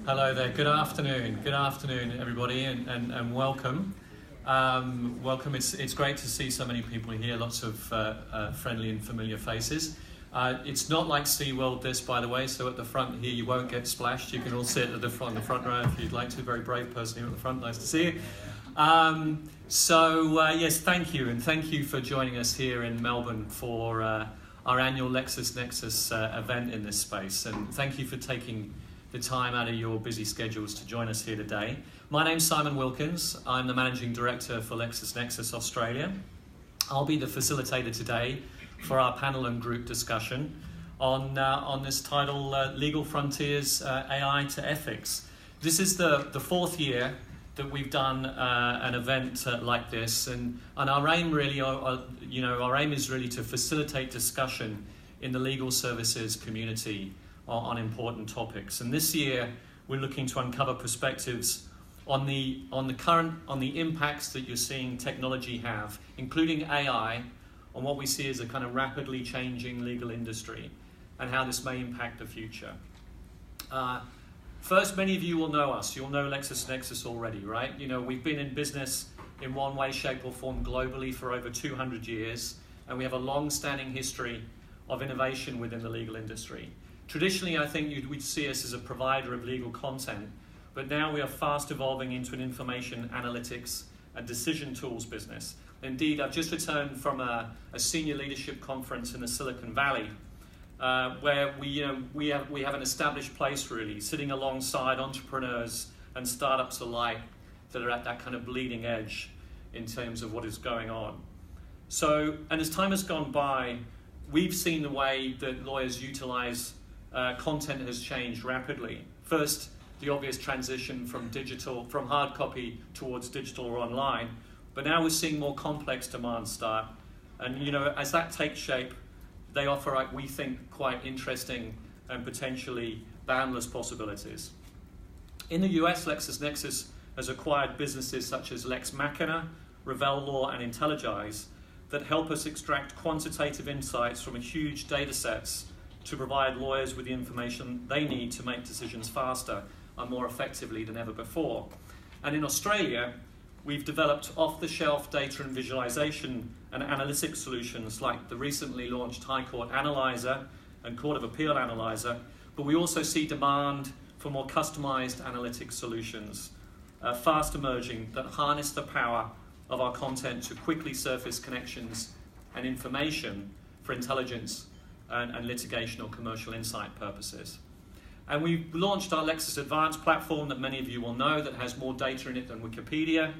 Hello there, good afternoon everybody, and welcome. Welcome, it's great to see so many people here, lots of friendly and familiar faces. It's not like SeaWorld this, by the way, so at the front here you won't get splashed. You can all sit at the front row if you'd like to. Very brave person here at the front, nice to see you. Yes, thank you, and thank you for joining us here in Melbourne for our annual Lexus Nexus event in this space, and thank you for taking the time out of your busy schedules to join us here today. My name's Simon Wilkins. I'm the Managing Director for Lexus Nexus Australia. I'll be the facilitator today for our panel and group discussion on this title, Legal Frontiers, AI to Ethics. This is the fourth year that we've done an event like this, and our aim really, our aim is really to facilitate discussion in the legal services community on important topics. And this year we're looking to uncover perspectives on the impacts that you're seeing technology have, including AI, on what we see as a kind of rapidly changing legal industry and how this may impact the future. First, many of you will know us. You'll know Lexus Nexus already, right? You know, we've been in business in one way, shape or form globally for over 200 years, and we have a long-standing history of innovation within the legal industry. Traditionally, I think we'd see us as a provider of legal content, but now we are fast evolving into an information analytics and decision tools business. Indeed, I've just returned from a senior leadership conference in the Silicon Valley, where we have an established place really, sitting alongside entrepreneurs and startups alike that are at that kind of bleeding edge in terms of what is going on. So, and as time has gone by, we've seen the way that lawyers utilize content has changed rapidly. First, the obvious transition from hard copy towards digital or online, but now we're seeing more complex demands start. And as that takes shape, they offer, we think, quite interesting and potentially boundless possibilities. In the US, Lexus Nexus has acquired businesses such as Lex Machina, Revell Law, and Intelligize that help us extract quantitative insights from huge data sets to provide lawyers with the information they need to make decisions faster and more effectively than ever before. And in Australia, we've developed off-the-shelf data and visualization and analytics solutions like the recently launched High Court Analyzer and Court of Appeal Analyzer, but we also see demand for more customized analytics solutions, fast emerging, that harness the power of our content to quickly surface connections and information for intelligence and litigation or commercial insight purposes. And we've launched our Lexus Advanced platform that many of you will know that has more data in it than Wikipedia.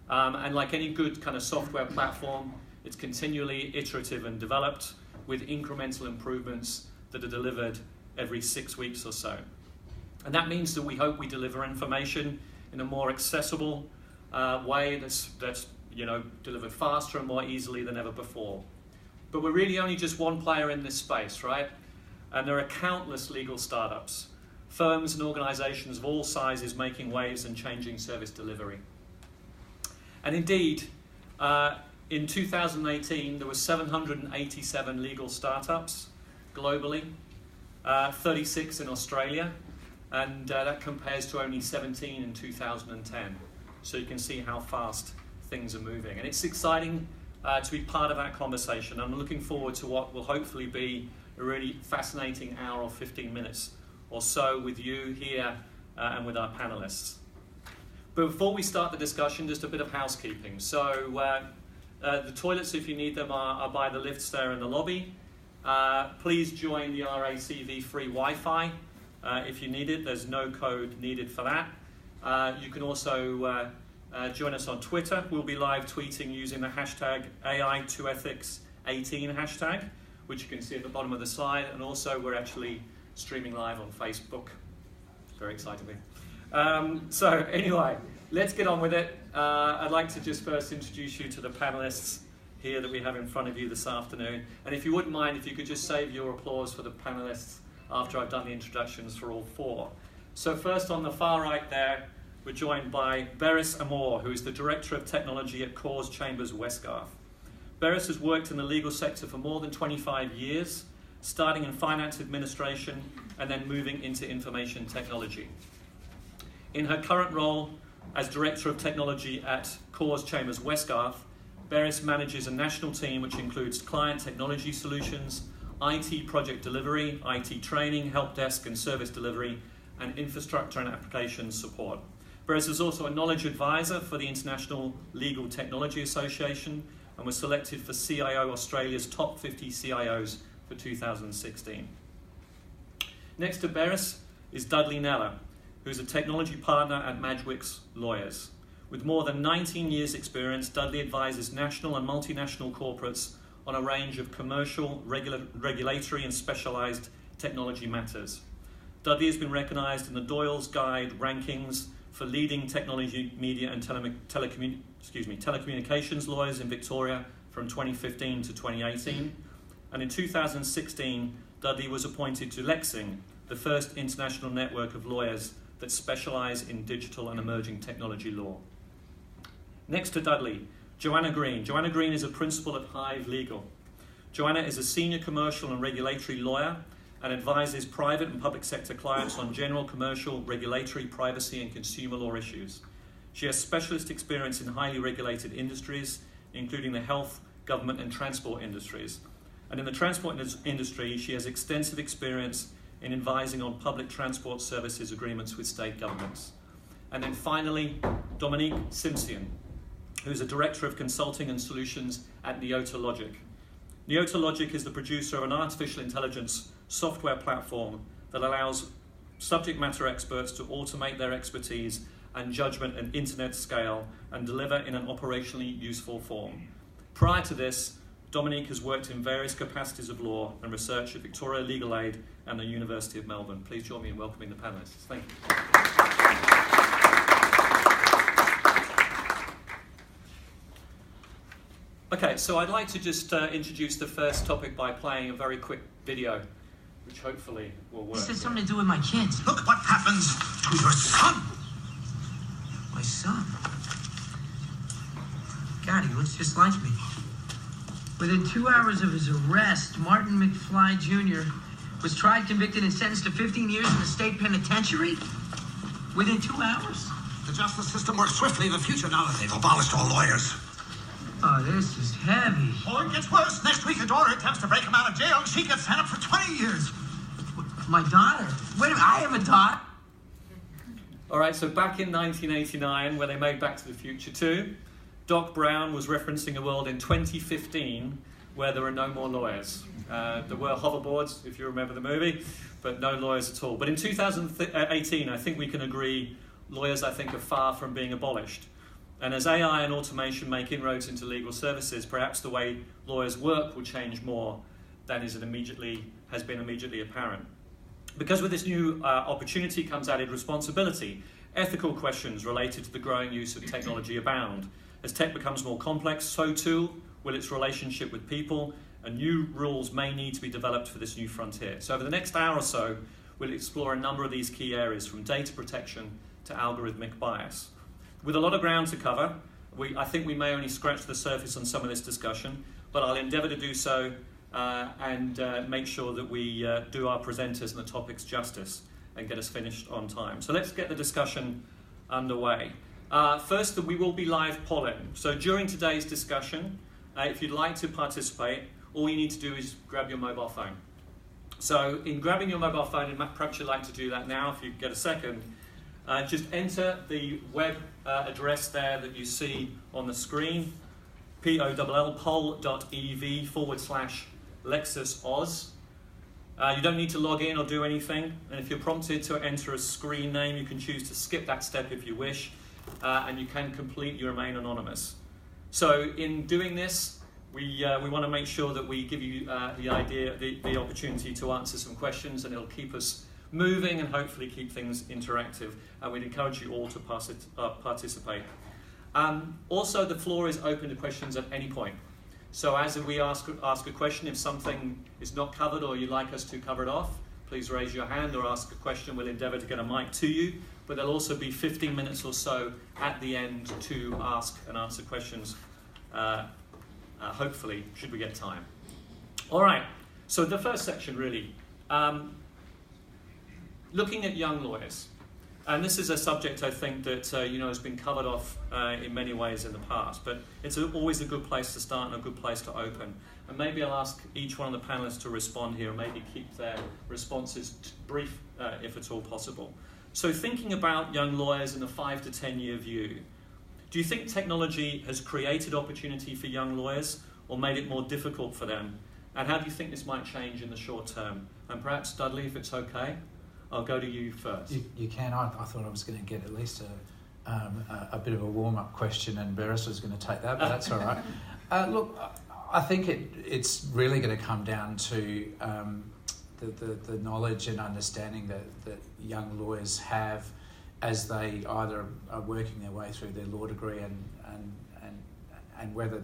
And like any good kind of software platform, it's continually iterative and developed with incremental improvements that are delivered every 6 weeks or so. And that means that we hope we deliver information in a more accessible way that's delivered faster and more easily than ever before. But we're really only just one player in this space, right? And there are countless legal startups, firms and organizations of all sizes making waves and changing service delivery. And indeed, in 2018, there were 787 legal startups globally, 36 in Australia, and that compares to only 17 in 2010. So you can see how fast things are moving. And it's exciting to be part of that conversation. I'm looking forward to what will hopefully be a really fascinating hour or 15 minutes or so with you here and with our panelists. But before we start the discussion, just a bit of housekeeping. So the toilets, if you need them, are by the lifts there in the lobby. Please join the RACV free Wi-Fi if you need it. There's no code needed for that. You can also join us on Twitter. We'll be live tweeting using the hashtag AI2Ethics18 hashtag, which you can see at the bottom of the slide. And also we're actually streaming live on Facebook. Very exciting. So anyway, let's get on with it. I'd like to just first introduce you to the panelists here that we have in front of you this afternoon. And if you wouldn't mind, if you could just save your applause for the panelists after I've done the introductions for all four. So first on the far right there, we're joined by Beres Amor, who is the Director of Technology at Cause Chambers Westgarth. Beres has worked in the legal sector for more than 25 years, starting in finance administration and then moving into information technology. In her current role as Director of Technology at Coors Chambers Westgarth, Beres manages a national team which includes client technology solutions, IT project delivery, IT training, help desk and service delivery, and infrastructure and applications support. Beres is also a knowledge advisor for the International Legal Technology Association and was selected for CIO Australia's top 50 CIOs for 2016. Next to Beres is Dudley Neller, who is a technology partner at Madgwicks Lawyers. With more than 19 years' experience, Dudley advises national and multinational corporates on a range of commercial, regulatory and specialised technology matters. Dudley has been recognised in the Doyle's Guide rankings for leading technology, media and telecommunications lawyers in Victoria from 2015 to 2018. And in 2016, Dudley was appointed to Lexing, the first international network of lawyers that specialise in digital and emerging technology law. Next to Dudley, Joanna Green. Joanna Green is a principal at Hive Legal. Joanna is a senior commercial and regulatory lawyer and advises private and public sector clients on general commercial, regulatory, privacy and consumer law issues. She has specialist experience in highly regulated industries, including the health, government and transport industries. And in the transport industry, she has extensive experience in advising on public transport services agreements with state governments. And then finally, Dominique Simsian, who's a Director of Consulting and Solutions at Neota Logic. Neota Logic is the producer of an artificial intelligence software platform that allows subject matter experts to automate their expertise and judgment at internet scale and deliver in an operationally useful form. Prior to this, Dominique has worked in various capacities of law and research at Victoria Legal Aid and the University of Melbourne. Please join me in welcoming the panellists. Thank you. Okay, so I'd like to just introduce the first topic by playing a very quick video, which hopefully will work. This has something to do with my kids. Look what happens to your son. My son? God, he looks just like me. Within 2 hours of his arrest, Martin McFly Jr. was tried, convicted, and sentenced to 15 years in the state penitentiary? Within 2 hours? The justice system works swiftly in the future now that they've abolished all lawyers. Oh, this is heavy. Oh, it gets worse. Next week, a daughter attempts to break him out of jail, and she gets sent up for 20 years. My daughter? Wait a minute, I have a daughter? All right, so back in 1989, where they made Back to the Future 2, Doc Brown was referencing a world in 2015 where there were no more lawyers. There were hoverboards, if you remember the movie, but no lawyers at all. But in 2018, I think we can agree lawyers, I think, are far from being abolished. And as AI and automation make inroads into legal services, perhaps the way lawyers work will change more than has been immediately apparent. Because with this new opportunity comes added responsibility, ethical questions related to the growing use of technology abound. As tech becomes more complex, so too will its relationship with people, and new rules may need to be developed for this new frontier. So over the next hour or so, we'll explore a number of these key areas, from data protection to algorithmic bias. With a lot of ground to cover, I think we may only scratch the surface on some of this discussion, but I'll endeavour to do so and make sure that we do our presenters and the topics justice and get us finished on time. So let's get the discussion underway. First, we will be live polling. So during today's discussion, if you'd like to participate, all you need to do is grab your mobile phone. So in grabbing your mobile phone, and perhaps you'd like to do that now if you get a second, just enter the web address there that you see on the screen, poll.ev/LexusOz. You don't need to log in or do anything, and if you're prompted to enter a screen name, you can choose to skip that step if you wish, and you can complete, you remain anonymous. So in doing this, we want to make sure that we give you the opportunity to answer some questions, and it'll keep us moving and hopefully keep things interactive, and we'd encourage you all to participate. Also, the floor is open to questions at any point. So as we ask a question, if something is not covered or you'd like us to cover it off, please raise your hand or ask a question. We'll endeavour to get a mic to you, but there'll also be 15 minutes or so at the end to ask and answer questions, hopefully, should we get time. All right, so the first section really, looking at young lawyers. And this is a subject I think that has been covered off in many ways in the past, but it's always a good place to start and a good place to open. And maybe I'll ask each one of the panelists to respond here, and maybe keep their responses brief if at all possible. So thinking about young lawyers in a 5 to 10 year view, do you think technology has created opportunity for young lawyers or made it more difficult for them? And how do you think this might change in the short term? And perhaps, Dudley, if it's okay, I'll go to you first. You can. I thought I was going to get at least a bit of a warm-up question, and Beres was going to take that, but that's all right. Look, I think it's really going to come down to the knowledge and understanding that young lawyers have as they either are working their way through their law degree and whether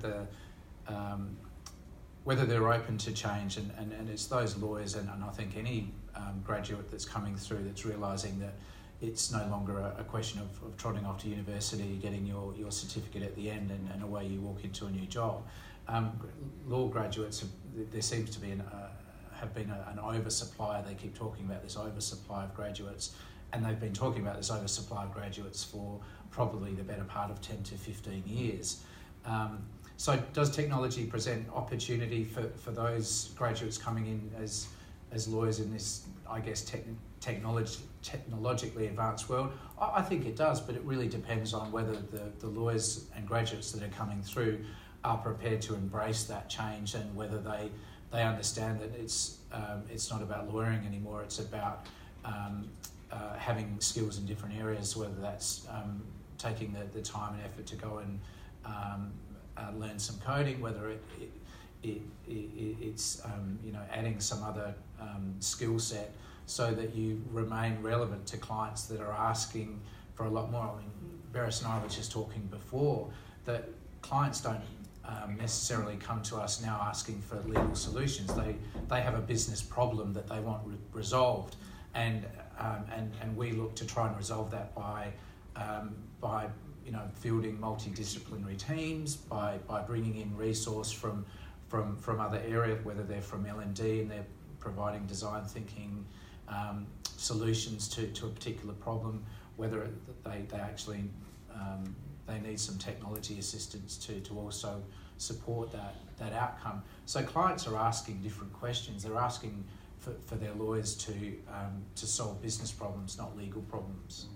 they're open to change, and it's those lawyers and I think any graduate that's coming through that's realising that it's no longer a question of trotting off to university, getting your certificate at the end and away you walk into a new job. Law graduates, there seems to be have been an oversupply. They keep talking about this oversupply of graduates, and they've been talking about this oversupply of graduates for probably the better part of 10 to 15 years. So does technology present opportunity for those graduates coming in as lawyers in this, I guess, technologically advanced world? I think it does, but it really depends on whether the lawyers and graduates that are coming through are prepared to embrace that change, and whether they understand that it's not about lawyering anymore, it's about having skills in different areas, whether that's taking the time and effort to go and learn some coding, whether it's adding some other skill set so that you remain relevant to clients that are asking for a lot more. I mean, Beres and I were just talking before that clients don't necessarily come to us now asking for legal solutions. They have a business problem that they want resolved, and we look to try and resolve that by fielding multidisciplinary teams, by bringing in resource from other areas, whether they're from L&D and they're providing design thinking solutions to a particular problem, whether they actually they need some technology assistance to also support that outcome. So clients are asking different questions. They're asking for their lawyers to solve business problems, not legal problems.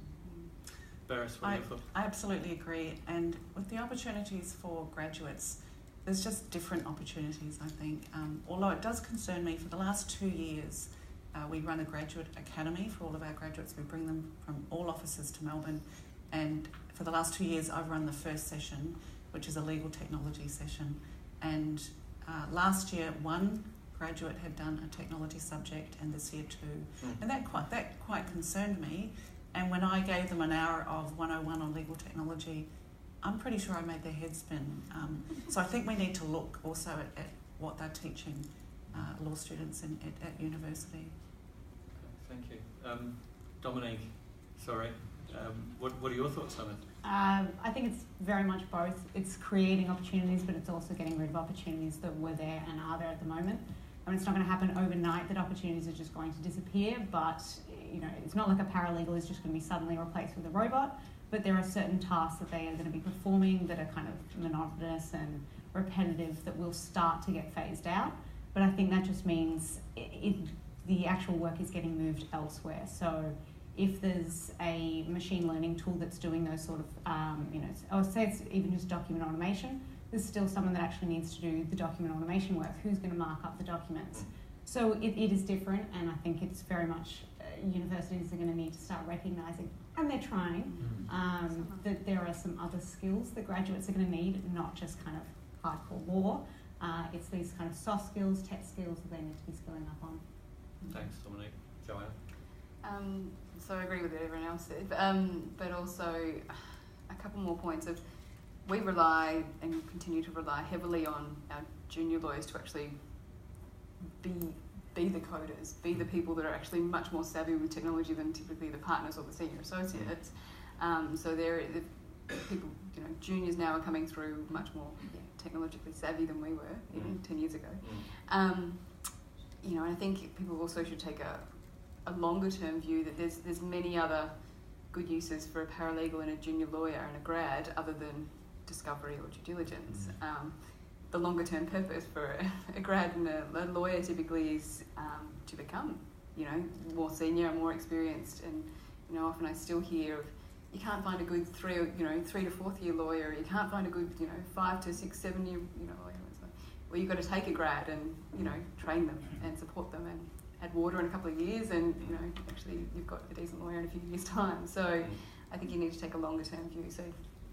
Beres, I absolutely agree. And with the opportunities for graduates, there's just different opportunities, I think. Although it does concern me, for the last 2 years, we run a graduate academy for all of our graduates. We bring them from all offices to Melbourne. And for the last 2 years, I've run the first session, which is a legal technology session. And last year, one graduate had done a technology subject, and this year 2. And that quite concerned me. And when I gave them an hour of 101 on legal technology, I'm pretty sure I made their head spin. So I think we need to look also at what they're teaching law students at university. Thank you. Dominique, sorry. What are your thoughts on it? I think it's very much both. It's creating opportunities, but it's also getting rid of opportunities that were there and are there at the moment. I mean, it's not going to happen overnight that opportunities are just going to disappear, but it's not like a paralegal is just going to be suddenly replaced with a robot, but there are certain tasks that they are going to be performing that are kind of monotonous and repetitive that will start to get phased out. But I think that just means the actual work is getting moved elsewhere. So if there's a machine learning tool that's doing those sort of, or say it's even just document automation, there's still someone that actually needs to do the document automation work. Who's going to mark up the documents? So it is different, and I think it's very much universities are going to need to start recognising, and they're trying, that there are some other skills that graduates are going to need, not just kind of hardcore law. It's these kind of soft skills, tech skills that they need to be skilling up on. Thanks, Dominique. Joanne? So I agree with what everyone else said, but also a couple more points of we rely and continue to rely heavily on our junior lawyers to actually be the coders, be the people that are actually much more savvy with technology than typically the partners or the senior associates. So there, people, juniors now are coming through much more technologically savvy than we were even 10 years ago. And I think people also should take a longer term view that there's many other good uses for a paralegal and a junior lawyer and a grad other than discovery or due diligence. The longer term purpose for a grad and a lawyer typically is to become, more senior and more experienced. And, often I still hear of, you can't find a good 3 to 4th year lawyer, you can't find a good, 5 to 6, 7 year, lawyer. Well, you've got to take a grad and, train them and support them and add water in a couple of years and, actually you've got a decent lawyer in a few years' time. So I think you need to take a longer term view. So,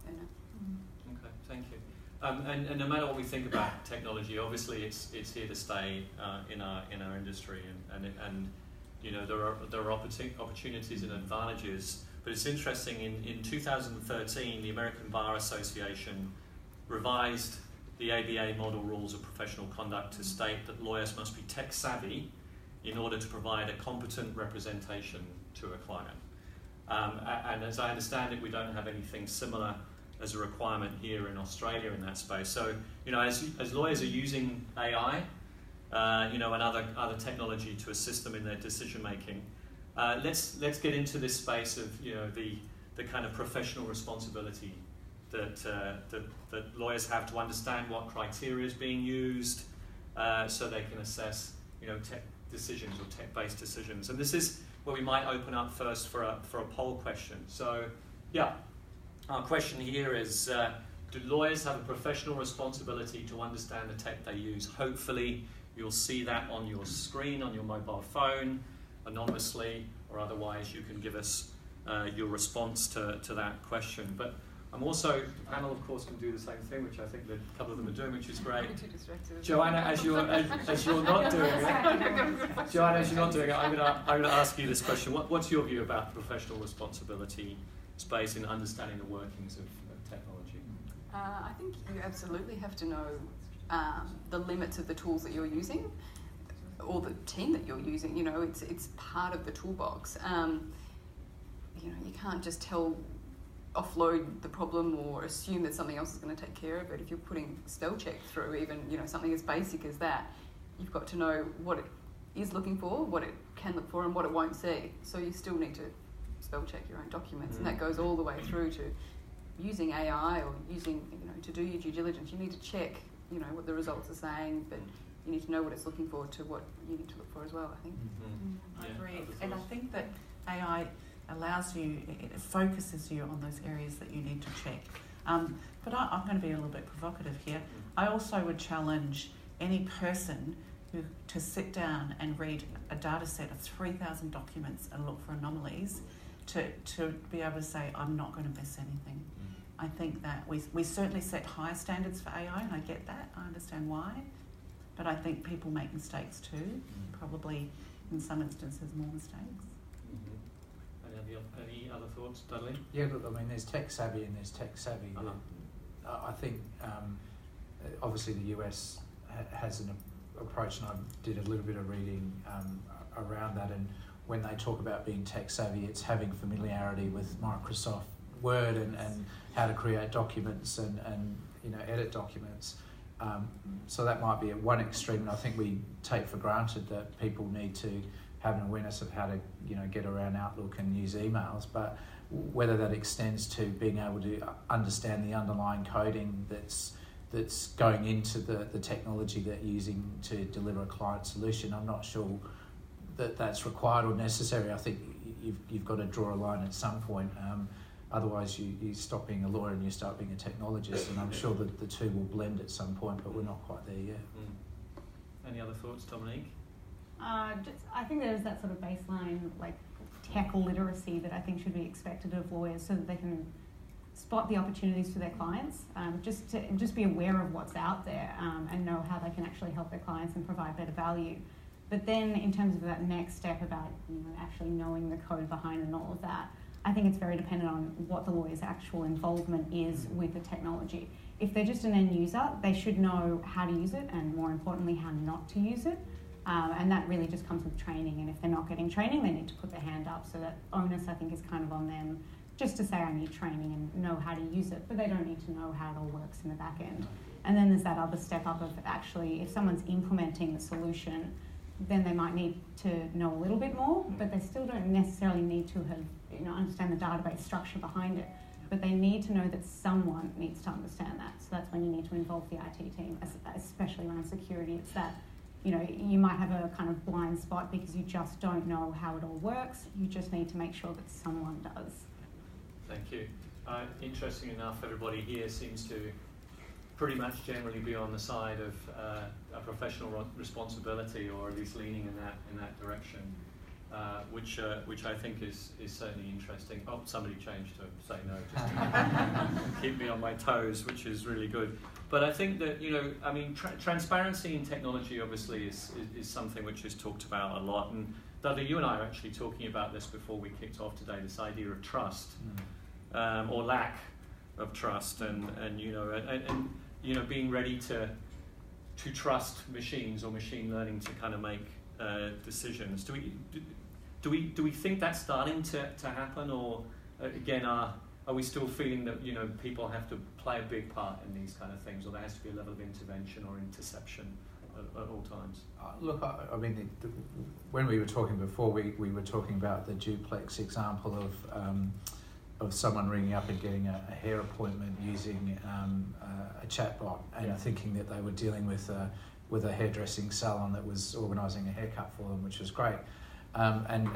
Okay, thank you. And no matter what we think about technology, obviously it's here to stay in our industry, and there are opportunities and advantages. But it's interesting. In 2013, the American Bar Association revised the ABA model rules of professional conduct to state that lawyers must be tech savvy in order to provide a competent representation to a client. And as I understand it, we don't have anything similar as a requirement here in Australia in that space. So, as lawyers are using AI, and other technology to assist them in their decision making, let's get into this space of the kind of professional responsibility that lawyers have to understand what criteria is being used, so they can assess tech decisions or tech-based decisions. And this is where we might open up first for a poll question. So, yeah. Our question here is, do lawyers have a professional responsibility to understand the tech they use? Hopefully you'll see that on your screen, on your mobile phone, anonymously, or otherwise you can give us your response to that question. But I'm also, the panel of course can do the same thing, which I think that a couple of them are doing, which is great. Joanna, as you're not doing it, I'm gonna ask you this question. What's your view about professional responsibility space in understanding the workings of technology? I think you absolutely have to know the limits of the tools that you're using, or the team that you're using. It's part of the toolbox. You can't just offload the problem or assume that something else is going to take care of it. If you're putting spell check through even something as basic as that, you've got to know what it is looking for, what it can look for, and what it won't see. So you still need to spell check your own documents, and that goes all the way through to using AI or using to do your due diligence. You need to check what the results are saying, but you need to know what it's looking for to what you need to look for as well, I think. I agree. And I think that AI allows you, it focuses you on those areas that you need to check. But I'm going to be a little bit provocative here. I also would challenge any person to sit down and read a data set of 3,000 documents and look for anomalies to be able to say, I'm not going to miss anything. I think that we certainly set high standards for AI, and I get that. I understand why. But I think people make mistakes too, probably in some instances more mistakes. Any other thoughts, Dudley? Yeah, look, I mean, there's tech savvy and there's tech savvy. I think obviously the US has an approach, and I did a little bit of reading around that, and when they talk about being tech savvy, it's having familiarity with Microsoft Word and how to create documents and edit documents. So that might be at one extreme, and I think we take for granted that people need to have an awareness of how to get around Outlook and use emails, but whether that extends to being able to understand the underlying coding that's going into the technology that you're using to deliver a client solution, I'm not sure that that's required or necessary. I think you've got to draw a line at some point. Otherwise, you stop being a lawyer and you start being a technologist, and I'm sure that the two will blend at some point, but we're not quite there yet. Any other thoughts, Dominique? I think there's that sort of baseline tech literacy that I think should be expected of lawyers, so that they can spot the opportunities for their clients, just be aware of what's out there, and know how they can actually help their clients and provide better value. But then in terms of that next step about actually knowing the code behind and all of that, I think it's very dependent on what the lawyer's actual involvement is with the technology. If they're just an end user, they should know how to use it, and more importantly, how not to use it. And that really just comes with training, and if they're not getting training, they need to put their hand up. So that onus, I think, is kind of on them just to say, I need training and know how to use it, but they don't need to know how it all works in the back end. And then there's that other step up of actually, if someone's implementing the solution, then they might need to know a little bit more, but they still don't necessarily need to have, understand the database structure behind it. But they need to know that someone needs to understand that. So that's when you need to involve the IT team, especially around security. It's that, you might have a kind of blind spot because you just don't know how it all works. You just need to make sure that someone does. Thank you. Interesting enough, everybody here seems to pretty much generally be on the side of a professional responsibility, or at least leaning in that direction, which I think is certainly interesting. Oh, somebody changed to say no, just to keep me on my toes, which is really good. But I think that transparency in technology obviously is something which is talked about a lot. And Dudley, you and I are actually talking about this before we kicked off today. This idea of trust, or lack of trust, and being ready to trust machines or machine learning to kind of make decisions. Do we think that's starting to happen, or again are we still feeling that people have to play a big part in these kind of things, or there has to be a level of intervention or interception at all times? Look, when we were talking before, we were talking about the duplex example of someone ringing up and getting a hair appointment using a chatbot, and thinking that they were dealing with a hairdressing salon that was organising a haircut for them, which was great. And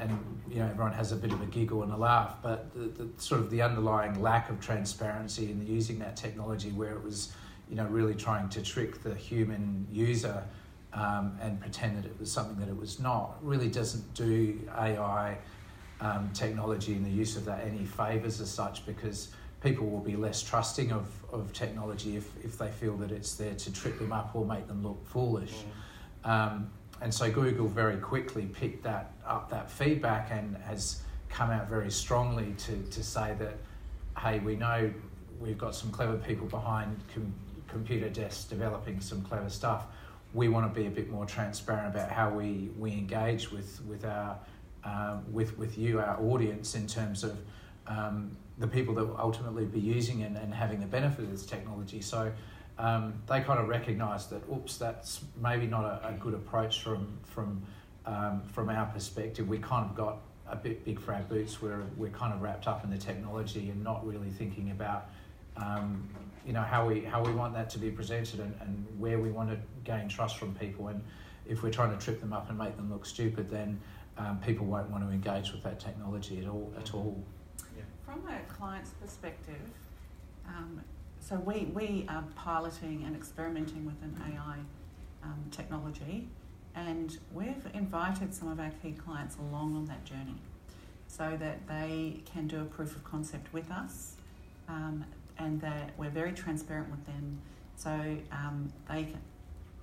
everyone has a bit of a giggle and a laugh, but the sort of the underlying lack of transparency in using that technology, where it was really trying to trick the human user and pretend that it was something that it was not, really doesn't do AI technology and the use of that any favours as such, because people will be less trusting of technology if they feel that it's there to trip them up or make them look foolish. And so Google very quickly picked up that feedback and has come out very strongly to say that, hey, we know we've got some clever people behind computer desks developing some clever stuff. We want to be a bit more transparent about how we engage with our you, our audience, in terms of the people that will ultimately be using it and having the benefit of this technology. So they kind of recognise that, oops, that's maybe not a good approach from our perspective. We kind of got a bit big for our boots, where we're kind of wrapped up in the technology and not really thinking about how we want that to be presented and where we want to gain trust from people. And if we're trying to trip them up and make them look stupid, then people won't want to engage with that technology at all. Yeah. From a client's perspective, so we are piloting and experimenting with an AI technology, and we've invited some of our key clients along on that journey so that they can do a proof of concept with us, and that we're very transparent with them, so they can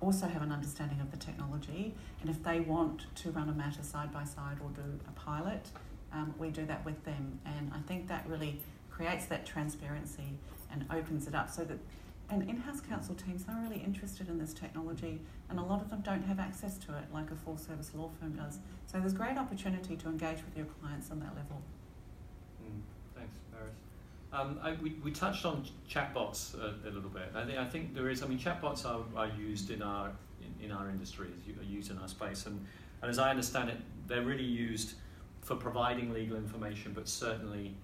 also have an understanding of the technology, and if they want to run a matter side by side or do a pilot, we do that with them. And I think that really creates that transparency and opens it up so that, and in-house counsel teams are really interested in this technology, and a lot of them don't have access to it like a full service law firm does. So there's great opportunity to engage with your clients on that level. Thanks, Paris. We touched on chatbots a little bit. I think there is. Chatbots are used in our industry, are used in our space, and as I understand it, they're really used for providing legal information, but certainly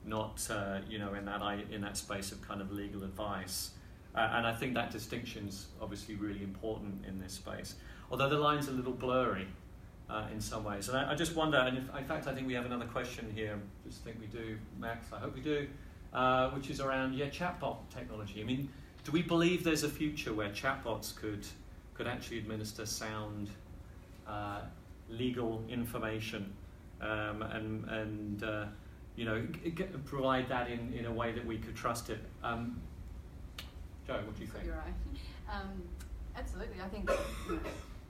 not in that space of kind of legal advice. And I think that distinction's obviously really important in this space. Although the line's a little blurry in some ways, and I just wonder. And in fact, I think we have another question here. I just think we do, Max. I hope we do. Which is around chatbot technology. Do we believe there's a future where chatbots could actually administer sound legal information and provide that in a way that we could trust it? Joe, what do you think? You're right. Absolutely. I think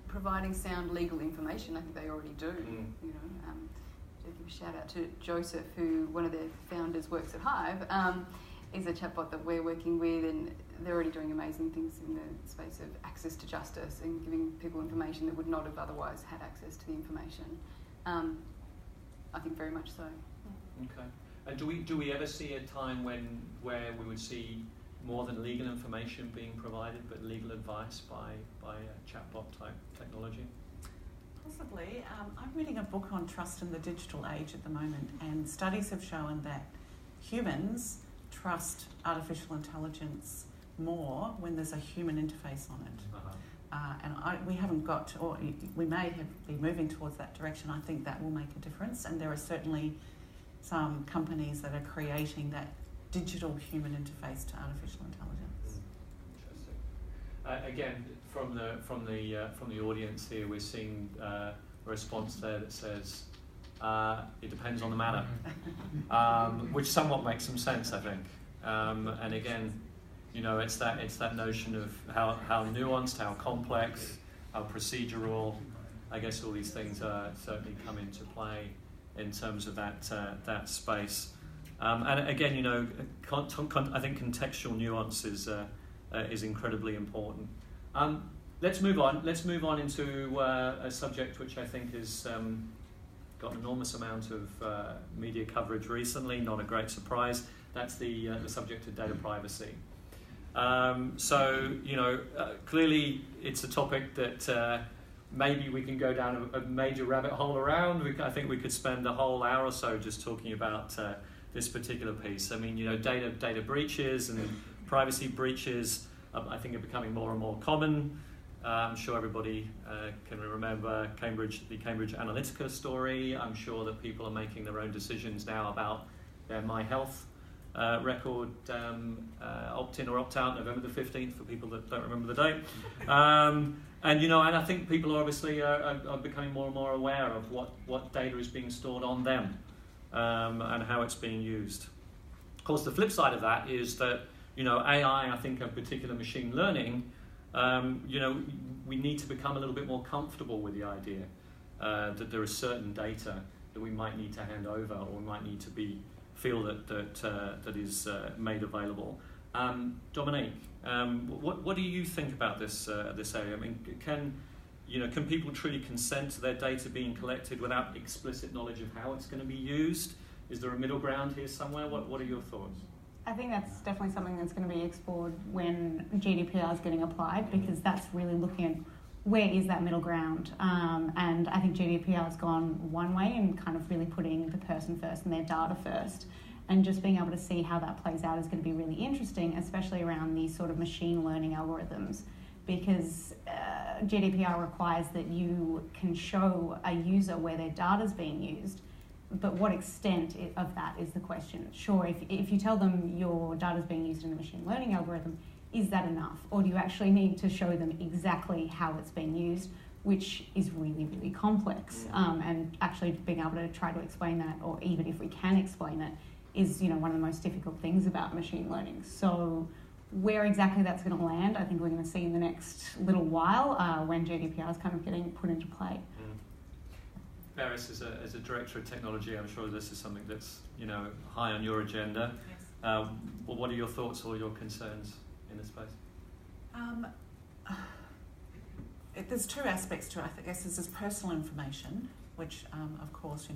providing sound legal information, I think they already do. To give a shout out to Joseph, who one of their founders works at Hive, is a chatbot that we're working with, and they're already doing amazing things in the space of access to justice and giving people information that would not have otherwise had access to the information. I think very much so. Yeah. Okay. And do we ever see a time where we would see more than legal information being provided, but legal advice by a chatbot type technology? Possibly. I'm reading a book on trust in the digital age at the moment, and studies have shown that humans trust artificial intelligence more when there's a human interface on it. We haven't got, or we may be moving towards that direction. I think that will make a difference, and there are certainly some companies that are creating that digital human interface to artificial intelligence. Interesting. Again, from the audience here, we're seeing a response there that says it depends on the matter, which somewhat makes some sense, I think. And again, it's that notion of how nuanced, how complex, how procedural. I guess all these things certainly come into play in terms of that space. And again, I think contextual nuance is incredibly important. Let's move on. Let's move on into a subject which I think has got an enormous amount of media coverage recently. Not a great surprise. That's the subject of data privacy. Clearly it's a topic that maybe we can go down a major rabbit hole around. I think we could spend a whole hour or so just talking about this particular piece. I mean, data breaches and privacy breaches, I think, are becoming more and more common. I'm sure everybody can remember the Cambridge Analytica story. I'm sure that people are making their own decisions now about their My Health record, opt-in or opt-out, November the 15th, for people that don't remember the date. And I think people obviously are becoming more and more aware of what data is being stored on them and how it's being used. Of course, the flip side of that is that AI, I think, in particular machine learning, we need to become a little bit more comfortable with the idea that there is certain data that we might need to hand over, or we might need to feel that is made available. Dominique, what do you think about this area? I mean, can people truly consent to their data being collected without explicit knowledge of how it's going to be used? Is there a middle ground here somewhere? What are your thoughts? I think that's definitely something that's going to be explored when GDPR is getting applied, because that's really looking at where is that middle ground. And I think GDPR has gone one way and kind of really putting the person first and their data first. And just being able to see how that plays out is going to be really interesting, especially around these sort of machine learning algorithms, because GDPR requires that you can show a user where their data is being used. But what extent of that is the question. Sure, if you tell them your data is being used in a machine learning algorithm, is that enough? Or do you actually need to show them exactly how it's being used, which is really, really complex. And actually being able to try to explain that, or even if we can explain it, is one of the most difficult things about machine learning. So where exactly that's going to land, I think we're going to see in the next little while when GDPR is kind of getting put into play. Paris, as a director of technology, I'm sure this is something that's high on your agenda. Yes. What are your thoughts or your concerns in this space? There's two aspects to it. I guess there's personal information, which of course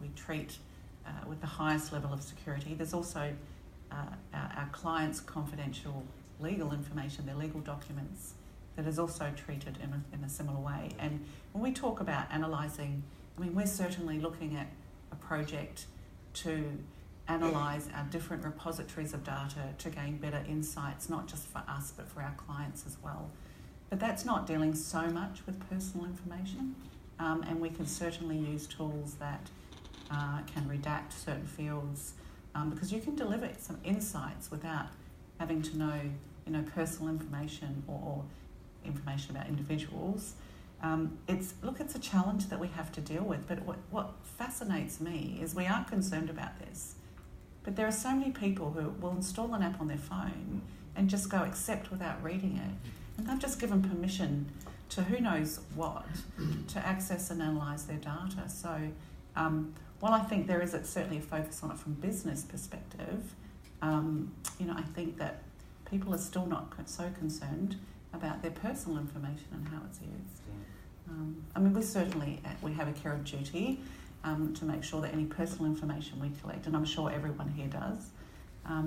we treat with the highest level of security. There's also our clients' confidential legal information, their legal documents, that is also treated in a similar way. And when we talk about analysing, we're certainly looking at a project to analyse our different repositories of data to gain better insights, not just for us, but for our clients as well. But that's not dealing so much with personal information, and we can certainly use tools that can redact certain fields, because you can deliver some insights without having to know, personal information or information about individuals. It's a challenge that we have to deal with, but what fascinates me is we are concerned about this, but there are so many people who will install an app on their phone and just go accept without reading it, and they've just given permission to who knows what to access and analyse their data. So while I think there is certainly a focus on it from business perspective, I think that people are still not so concerned about their personal information and how it's used. We have a care of duty to make sure that any personal information we collect, and I'm sure everyone here does,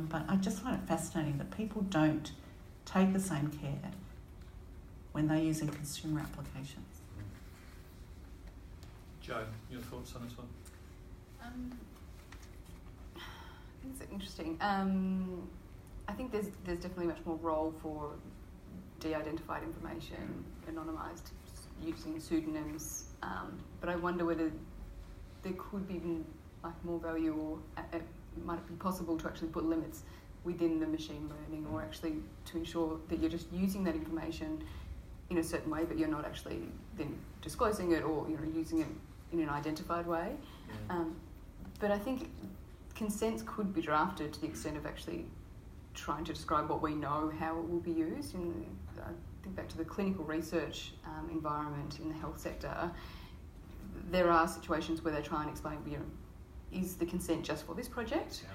but I just find it fascinating that people don't take the same care when they're using consumer applications. Joe, your thoughts on this one? I think it's interesting. I think there's definitely much more role for de-identified information, anonymised, using pseudonyms. But I wonder whether there could be more value, or it might be possible to actually put limits within the machine learning, or actually to ensure that you're just using that information in a certain way, but you're not actually then disclosing it, or using it in an identified way. Yeah. But I think consents could be drafted to the extent of actually trying to describe what we know, how it will be used. And I think back to the clinical research environment in the health sector, there are situations where they try and explain, is the consent just for this project? Yeah.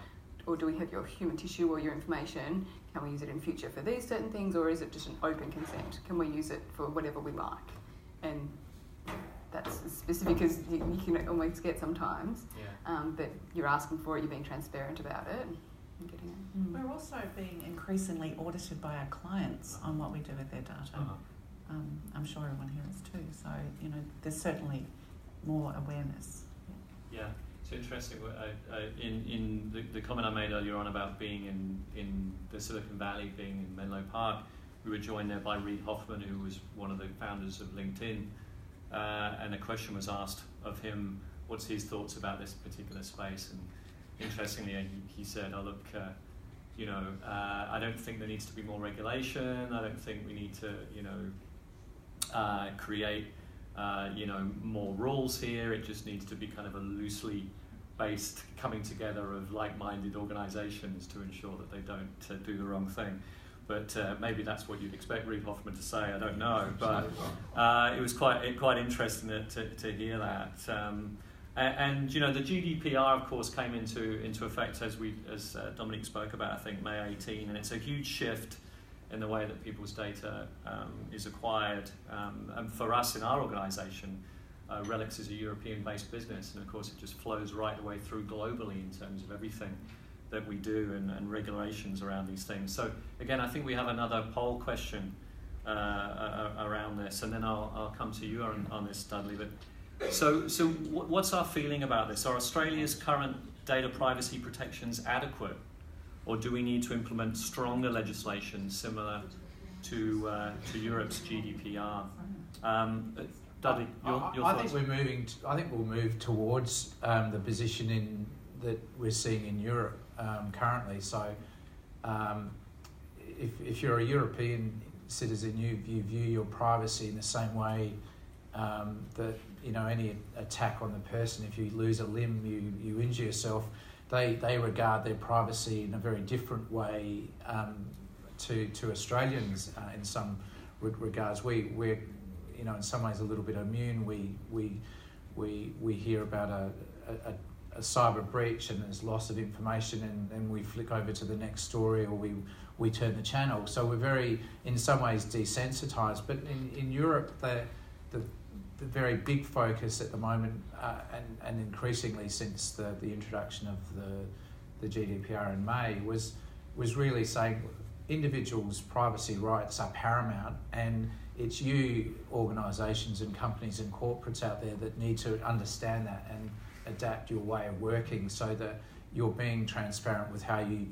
Or do we have your human tissue or your information? Can we use it in future for these certain things? Or is it just an open consent? Can we use it for whatever we like? And that's as specific as you can almost get sometimes. Yeah. But you're asking for it, you're being transparent about it. And getting it. We're also being increasingly audited by our clients on what we do with their data. Uh-huh. I'm sure everyone here is too. So, there's certainly more awareness. Yeah, it's interesting. In the comment I made earlier on about being in the Silicon Valley, being in Menlo Park, we were joined there by Reid Hoffman, who was one of the founders of LinkedIn, and a question was asked of him, what's his thoughts about this particular space? And interestingly, he said, I don't think there needs to be more regulation. I don't think we need to, create more rules here. It just needs to be kind of a loosely based coming together of like-minded organisations to ensure that they don't do the wrong thing. But maybe that's what you'd expect Reid Hoffman to say. I don't know, but it was quite interesting to hear that. And the GDPR, of course, came into effect as Dominique spoke about, I think May 18, and it's a huge shift in the way that people's data is acquired. And for us in our organisation, Relics is a European-based business, and of course it just flows right the way through globally in terms of everything that we do and regulations around these things. So again, I think we have another poll question around this, and then I'll come to you on this, Dudley. But so what's our feeling about this? Are Australia's current data privacy protections adequate, or do we need to implement stronger legislation similar to Europe's GDPR? Dudley, your thoughts? I think we'll move towards the position that we're seeing in Europe currently. So, if you're a European citizen, you view your privacy in the same way that any attack on the person. If you lose a limb, you injure yourself. They regard their privacy in a very different way to Australians in some regards. We're in some ways a little bit immune. We hear about a cyber breach and there's loss of information, and we flick over to the next story, or we turn the channel. So we're very, in some ways, desensitized. But in Europe, the very big focus at the moment, and increasingly since the introduction of the GDPR in May, was really saying individuals' privacy rights are paramount, and it's you, organisations and companies and corporates out there, that need to understand that and adapt your way of working so that you're being transparent with how you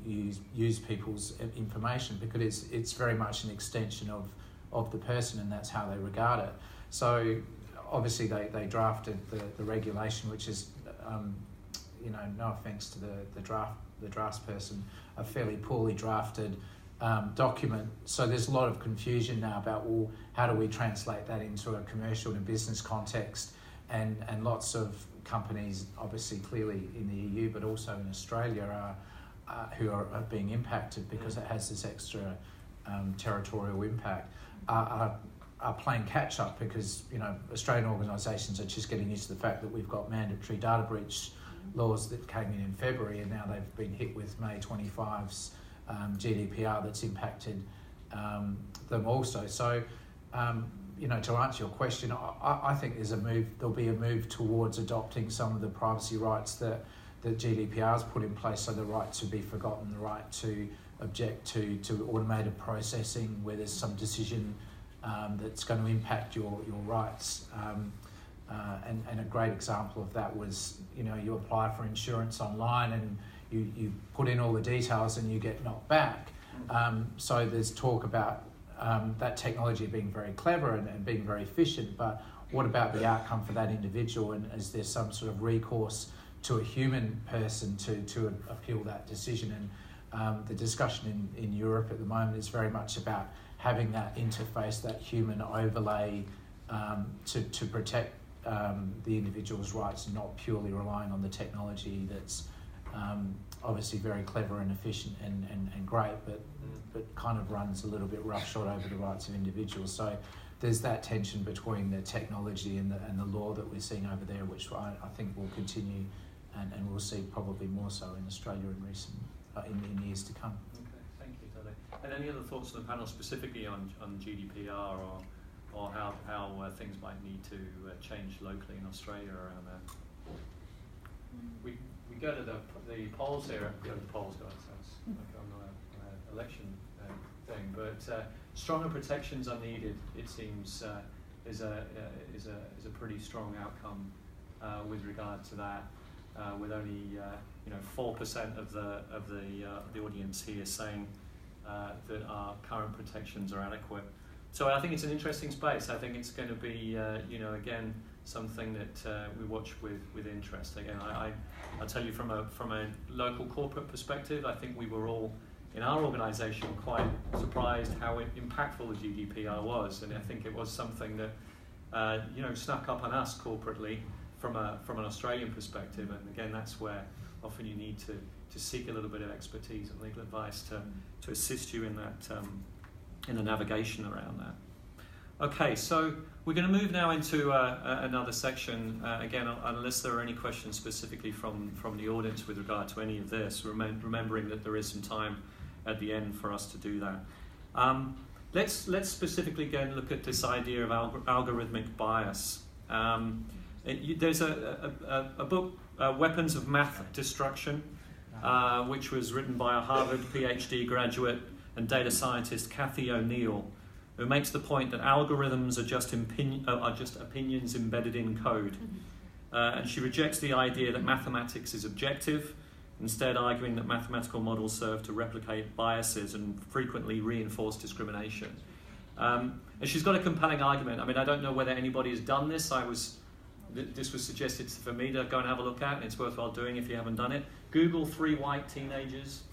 use people's information, because it's very much an extension of the person, and that's how they regard it. So obviously they drafted the regulation, which is no offence to the draftsperson, a fairly poorly drafted document. So there's a lot of confusion now about, well, how do we translate that into a commercial and business context, and lots of companies, obviously clearly in the EU but also in Australia, who are being impacted because it has this extra territorial impact, are playing catch up, because Australian organisations are just getting used to the fact that we've got mandatory data breach laws that came in February, and now they've been hit with May 25's GDPR that's impacted them also. So to answer your question, I think there'll be a move towards adopting some of the privacy rights that GDPR's put in place. So the right to be forgotten, the right to object to automated processing where there's some decision that's going to impact your rights. And a great example of that was, you apply for insurance online and you put in all the details and you get knocked back. So there's talk about that technology being very clever and being very efficient, but what about the outcome for that individual, and is there some sort of recourse to a human person to appeal that decision? And the discussion in Europe at the moment is very much about having that interface, that human overlay to protect the individual's rights, and not purely relying on the technology that's obviously very clever and efficient and great, but kind of runs a little bit roughshod over the rights of individuals. So there's that tension between the technology and the law that we're seeing over there, which I think will continue, and we'll see probably more so in Australia in years to come. Okay, thank you, Tony. And any other thoughts on the panel specifically on GDPR or how things might need to change locally in Australia around that? We go to the polls here. Go to the polls, guys. That's like on an election thing. But stronger protections are needed. It seems is a pretty strong outcome with regard to that. With only 4% of the audience here saying that our current protections are adequate. So I think it's an interesting space. I think it's going to be again something that we watch with interest. Again, I'll tell you from a local corporate perspective, I think we were all in our organisation quite surprised how impactful the GDPR was, and I think it was something that snuck up on us corporately from an Australian perspective. And again, that's where often you need to seek a little bit of expertise and legal advice to assist you in that in the navigation around that. Okay, so we're going to move now into another section. Again, unless there are any questions specifically from the audience with regard to any of this, remembering that there is some time at the end for us to do that. Let's specifically again look at this idea of algorithmic bias. There's a book, Weapons of Math Destruction, which was written by a Harvard PhD graduate and data scientist Cathy O'Neill, who makes the point that algorithms are just opinions embedded in code. And she rejects the idea that mathematics is objective, instead arguing that mathematical models serve to replicate biases and frequently reinforce discrimination. And she's got a compelling argument. I mean, I don't know whether anybody has done this. This was suggested for me to go and have a look at, and it's worthwhile doing if you haven't done it. Google 3 white teenagers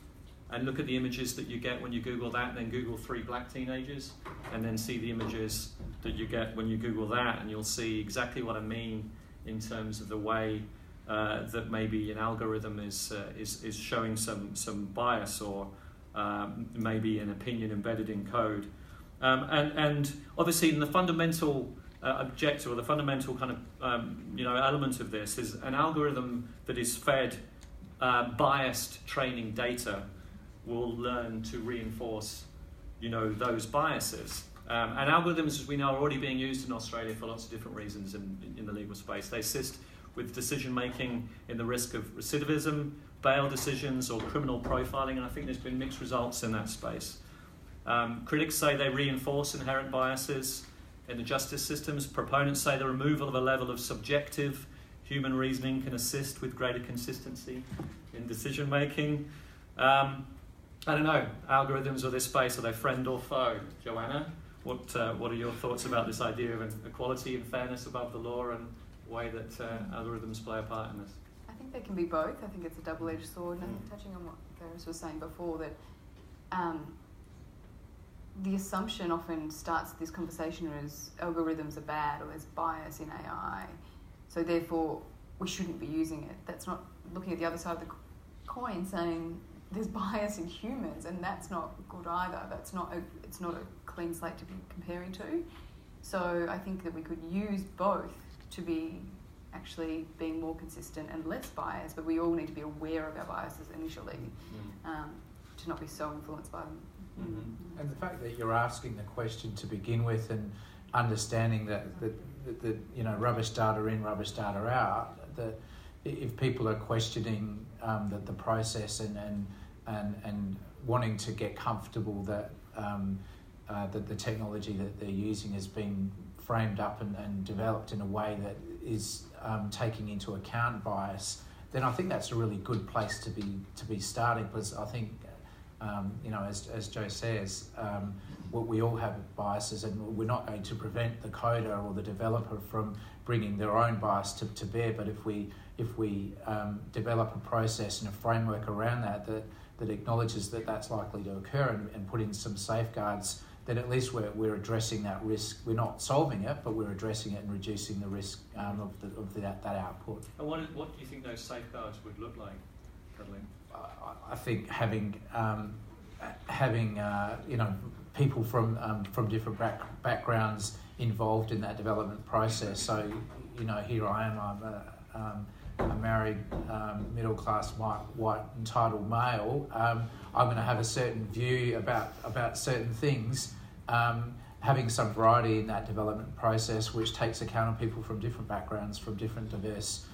and look at the images that you get when you Google that, and then Google 3 black teenagers, and then see the images that you get when you Google that, and you'll see exactly what I mean in terms of the way that maybe an algorithm is showing some bias, or maybe an opinion embedded in code. And obviously in the fundamental objective, or the fundamental kind of element of this, is an algorithm that is fed biased training data will learn to reinforce those biases. And algorithms, as we know, are already being used in Australia for lots of different reasons in the legal space. They assist with decision making in the risk of recidivism, bail decisions, or criminal profiling, and I think there's been mixed results in that space. Critics say they reinforce inherent biases in the justice systems. Proponents say the removal of a level of subjective human reasoning can assist with greater consistency in decision making. I don't know, algorithms or this space, are they friend or foe? Joanna, what are your thoughts about this idea of equality and fairness above the law, and the way that algorithms play a part in this? I think they can be both. I think it's a double-edged sword, and touching on what Ferris was saying before, that the assumption often starts this conversation as algorithms are bad, or there's bias in AI, so therefore we shouldn't be using it. That's not looking at the other side of the coin, saying there's bias in humans, and that's not good either. It's not a clean slate to be comparing to. So I think that we could use both to be actually being more consistent and less biased, but we all need to be aware of our biases initially, to not be so influenced by them. Mm-hmm. And the fact that you're asking the question to begin with, and understanding that rubbish data in, rubbish data out, that if people are questioning the process and wanting to get comfortable that that the technology that they're using has been framed up and developed in a way that is taking into account bias, then I think that's a really good place to be starting, because I think, as Joe says, we all have biases, and we're not going to prevent the coder or the developer from bringing their own bias to bear. But if we develop a process and a framework around that acknowledges that that's likely to occur and put in some safeguards, then at least we're addressing that risk. We're not solving it, but we're addressing it and reducing the risk of that output. And what do you think those safeguards would look like, Kathleen? I think having people from different backgrounds involved in that development process. So, here I am. I'm a married, middle-class, white, entitled male. I'm going to have a certain view about certain things. Having some variety in that development process, which takes account of people from different backgrounds, from different diverse,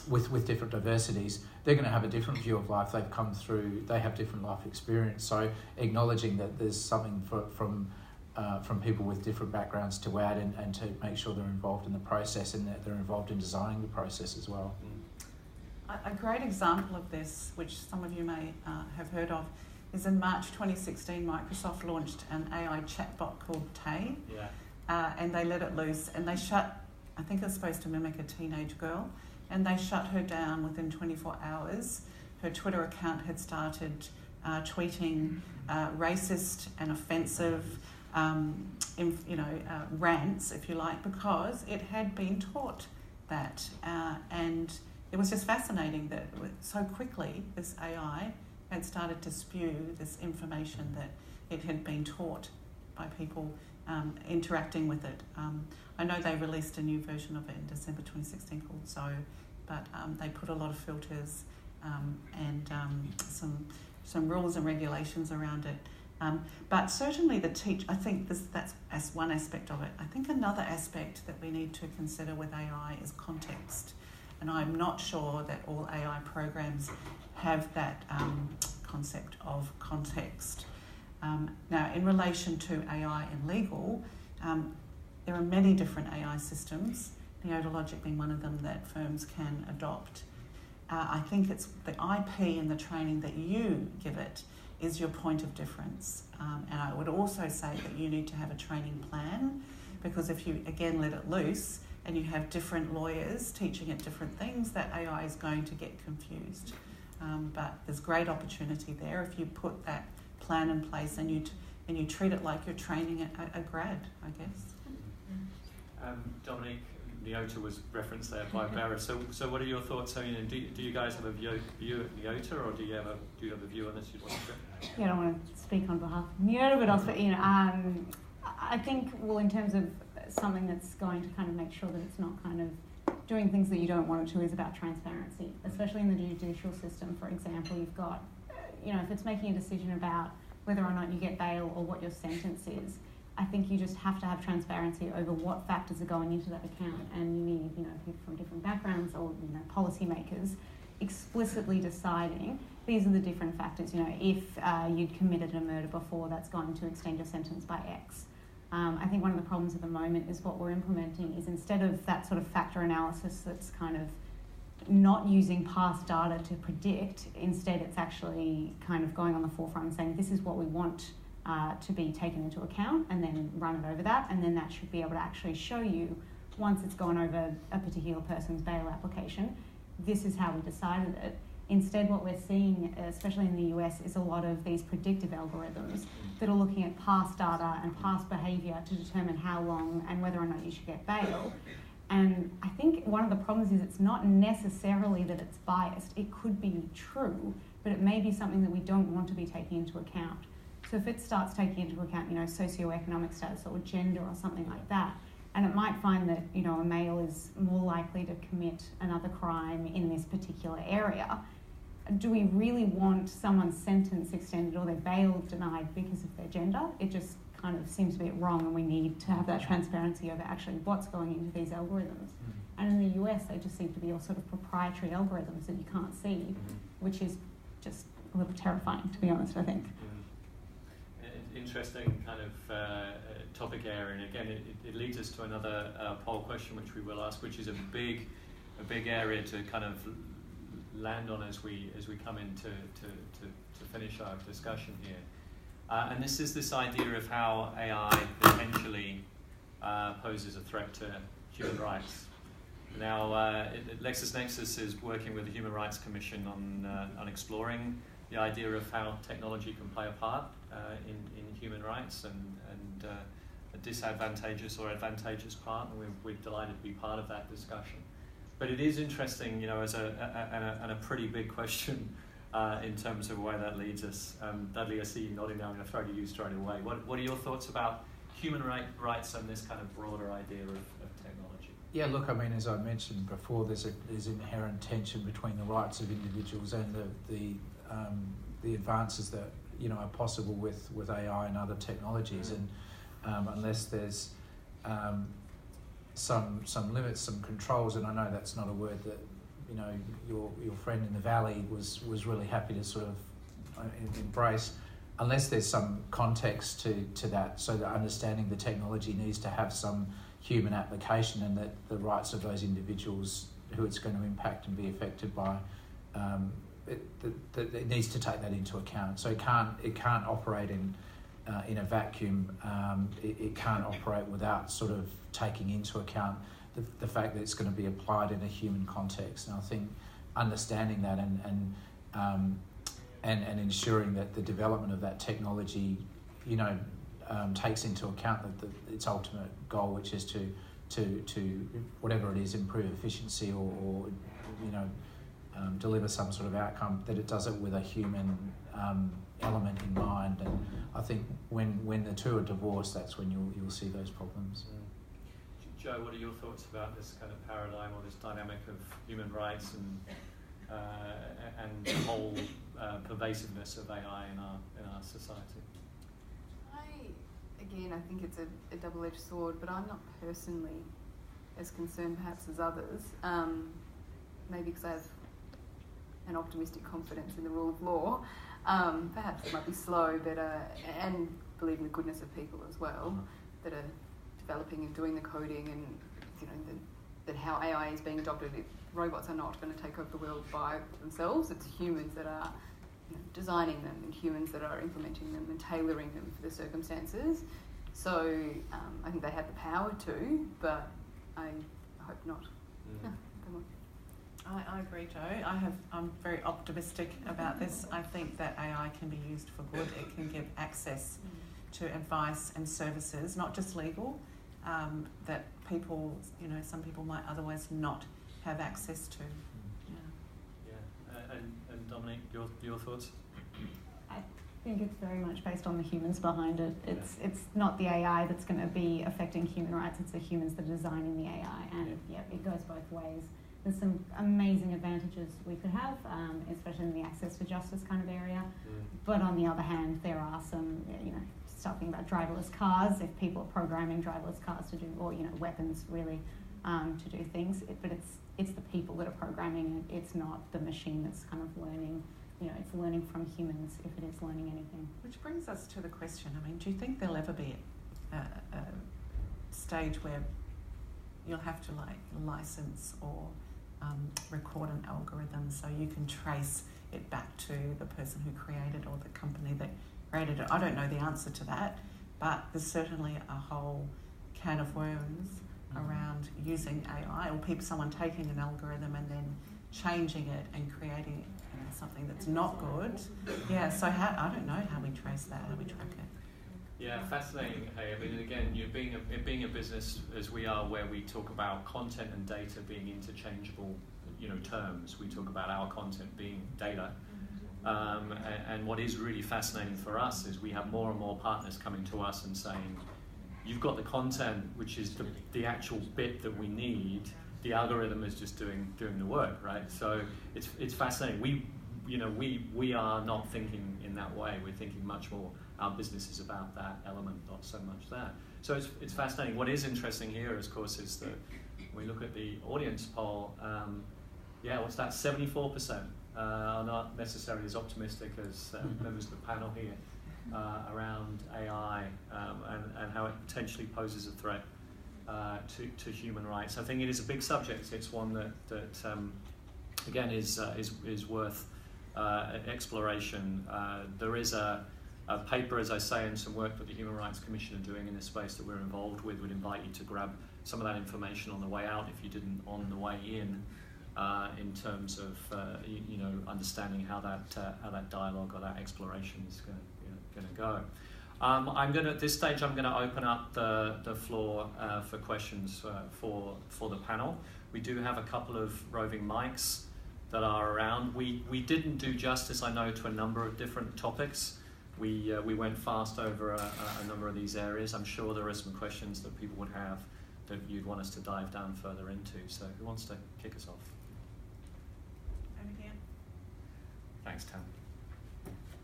with different diversities, they're going to have a different view of life. They've come through. They have different life experience. So acknowledging that there's something from people with different backgrounds to add and to make sure they're involved in the process and that they're involved in designing the process as well. A great example of this, which some of you may have heard of, is in March 2016, Microsoft launched an AI chatbot called Tay, and they let it loose, and they shut, I think it's supposed to mimic a teenage girl, and they shut her down within 24 hours. Her Twitter account had started tweeting racist and offensive rants, if you like, because it had been taught that. And it was just fascinating that so quickly this AI had started to spew this information that it had been taught by people interacting with it. I know they released a new version of it in December 2016 called So, but they put a lot of filters and some rules and regulations around it. But certainly I think that's one aspect of it. I think another aspect that we need to consider with AI is context. And I'm not sure that all AI programs have that concept of context. Now, in relation to AI in legal, there are many different AI systems, Neurologic being one of them that firms can adopt. I think it's the IP and the training that you give it is your point of difference. And I would also say that you need to have a training plan, because if you, again, let it loose and you have different lawyers teaching it different things, that AI is going to get confused. But there's great opportunity there if you put that plan in place and you treat it like you're training a grad, I guess. Dominique, Neota was referenced there by Barra. So what are your thoughts? Do you guys have a view at Neota, or do you have a view on this you'd want to share? Yeah, I don't want to speak on behalf of Neota, but also, I think, well, in terms of something that's going to kind of make sure that it's not kind of doing things that you don't want it to, is about transparency, especially in the judicial system. For example, you've got, if it's making a decision about whether or not you get bail or what your sentence is, I think you just have to have transparency over what factors are going into that account, and you need, people from different backgrounds or, policymakers explicitly deciding these are the different factors. If you'd committed a murder before, that's going to extend your sentence by X. I think one of the problems at the moment is what we're implementing is, instead of that sort of factor analysis that's kind of not using past data to predict, instead it's actually kind of going on the forefront and saying this is what we want to be taken into account, and then run it over that, and then that should be able to actually show you, once it's gone over a particular person's bail application, this is how we decided it. Instead, what we're seeing, especially in the US, is a lot of these predictive algorithms that are looking at past data and past behaviour to determine how long and whether or not you should get bail. And I think one of the problems is it's not necessarily that it's biased. It could be true, but it may be something that we don't want to be taking into account. So if it starts taking into account, socioeconomic status or gender or something like that, and it might find that, a male is more likely to commit another crime in this particular area, do we really want someone's sentence extended or their bail denied because of their gender? It just kind of seems a bit wrong, and we need to have that transparency over actually what's going into these algorithms. And in the US, they just seem to be all sort of proprietary algorithms that you can't see, which is just a little terrifying, to be honest, I think. interesting kind of topic area, and again, it leads us to another poll question, which we will ask, which is a big area to kind of land on as we come in to finish our discussion here. And this is this idea of how AI potentially poses a threat to human rights. Now, LexisNexis is working with the Human Rights Commission on exploring the idea of how technology can play a part in human rights and a disadvantageous or advantageous part, and we're delighted to be part of that discussion. But it is interesting, you know, as a pretty big question in terms of where that leads us. Dudley, I see you nodding now. I'm going to throw to you straight away. What are your thoughts about human rights and this kind of broader idea of technology? Yeah, look, I mean, as I mentioned before, there's inherent tension between the rights of individuals and the advances that, you know, are possible with AI and other technologies, and unless there's some limits, some controls, and I know that's not a word that, you know, your friend in the Valley was really happy to sort of embrace. Unless there's some context to that, so that understanding the technology needs to have some human application, and that the rights of those individuals who it's going to impact and be affected by, it needs to take that into account. So it can't operate in a vacuum. It can't operate without sort of taking into account the fact that it's going to be applied in a human context. And I think understanding that and ensuring that the development of that technology, you know, takes into account its ultimate goal, which is to whatever it is, improve efficiency or you know, deliver some sort of outcome, that it does it with a human element in mind. And I think when the two are divorced, that's when you'll see those problems. Joe, what are your thoughts about this kind of paradigm or this dynamic of human rights and the whole pervasiveness of AI in our society? I think it's a double-edged sword, but I'm not personally as concerned perhaps as others. Maybe because I have an optimistic confidence in the rule of law. Perhaps it might be slow, but and believe in the goodness of people as well, that are developing and doing the coding, and you know that how AI is being adopted. Robots are not going to take over the world by themselves. It's humans that are, you know, designing them, and humans that are implementing them and tailoring them for the circumstances. So I think they have the power to, but I hope not. I agree, Joe. I'm very optimistic about this. I think that AI can be used for good. It can give access to advice and services, not just legal, that people, you know, some people might otherwise not have access to. And Dominic, your thoughts? I think it's very much based on the humans behind it. It's not the AI that's going to be affecting human rights. It's the humans that are designing the AI, and it goes both ways. There's some amazing advantages we could have, especially in the access to justice kind of area. But on the other hand, there are some, you know, talking about driverless cars. If people are programming driverless cars to do, or, you know, weapons really, to do things, but it's the people that are programming it. It's not the machine that's kind of learning. You know, it's learning from humans if it is learning anything. Which brings us to the question. I mean, do you think there'll ever be a stage where you'll have to license or record an algorithm so you can trace it back to the person who created or the company that created it? I don't know the answer to that, but there's certainly a whole can of worms around using AI, or someone taking an algorithm and then changing it and creating, you know, something that's not good. Yeah, so I don't know how we trace that, how we track it. Yeah, fascinating. Hey, I mean, again, being a business as we are, where we talk about content and data being interchangeable, you know, terms. We talk about our content being data, and what is really fascinating for us is we have more and more partners coming to us and saying, "You've got the content, which is the actual bit that we need. The algorithm is just doing the work, right?" So it's fascinating. We are not thinking in that way. We're thinking much more. Our business is about that element, not so much that. So it's fascinating. What is interesting here, of course, is that when we look at the audience poll, what's that? 74% are not necessarily as optimistic as members of the panel here. around AI and how it potentially poses a threat to human rights. I think it is a big subject. It's one that again is worth exploration. There is a paper, as I say, and some work that the Human Rights Commission are doing in this space that we're involved with. Would invite you to grab some of that information on the way out if you didn't on the way in terms of understanding how that dialogue or that exploration is going to go. At this stage I'm going to open up the floor for questions for the panel. We do have a couple of roving mics that are around. We didn't do justice, I know, to a number of different topics. We went fast over a number of these areas. I'm sure there are some questions that people would have that you'd want us to dive down further into. So who wants to kick us off? Over here. Thanks, Tam.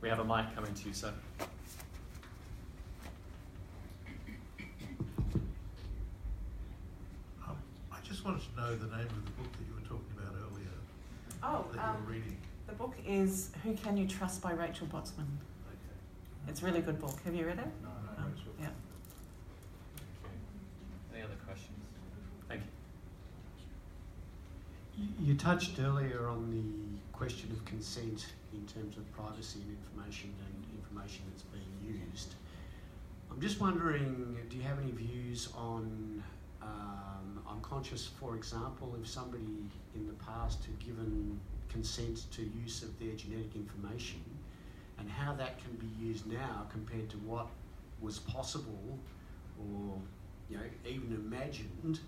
We have a mic coming to you, sir. I just wanted to know the name of the book that you were talking about earlier. Oh, that you were reading. The book is Who Can You Trust by Rachel Botsman. Okay. It's a really good book. Have you read it? No, Rachel. Yeah. Any other questions? Thank you. You touched earlier on the question of consent in terms of privacy and information that's being used. I'm just wondering, do you have any views on, I'm conscious, for example, if somebody in the past had given consent to use of their genetic information and how that can be used now compared to what was possible or even imagined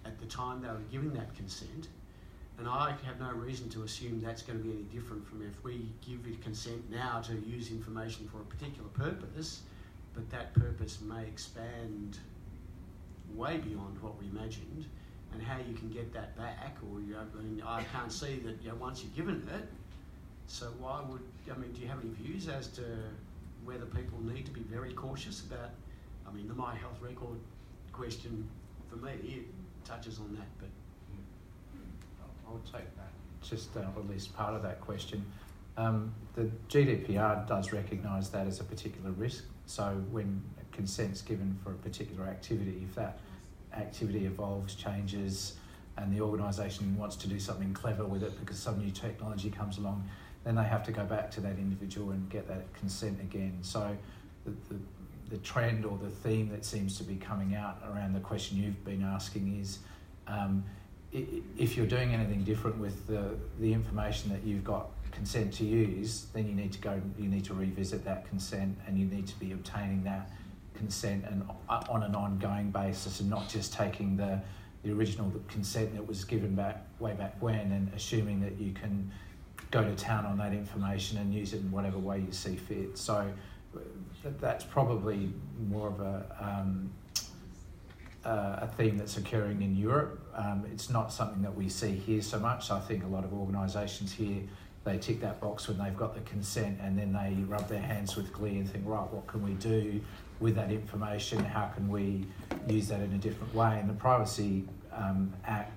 at the time they were giving that consent. And I have no reason to assume that's going to be any different from if we give it consent now to use information for a particular purpose, but that purpose may expand way beyond what we imagined, and how you can get that back, or I can't see that once you've given it. So do you have any views as to whether people need to be very cautious about? The My Health Record question for me, it touches on that, but. I'll take that. Just at least part of that question. The GDPR does recognise that as a particular risk. So when consent's given for a particular activity, if that activity evolves, changes, and the organisation wants to do something clever with it because some new technology comes along, then they have to go back to that individual and get that consent again. So the trend or the theme that seems to be coming out around the question you've been asking is, if you're doing anything different with the information that you've got consent to use, then you need to revisit that consent, and you need to be obtaining that consent and on an ongoing basis, and not just taking the original consent that was given way back when and assuming that you can go to town on that information and use it in whatever way you see fit. So that's probably more of a theme that's occurring in Europe. It's not something that we see here so much. I think a lot of organisations here, they tick that box when they've got the consent, and then they rub their hands with glee and think, right, what can we do with that information? How can we use that in a different way? And the Privacy Act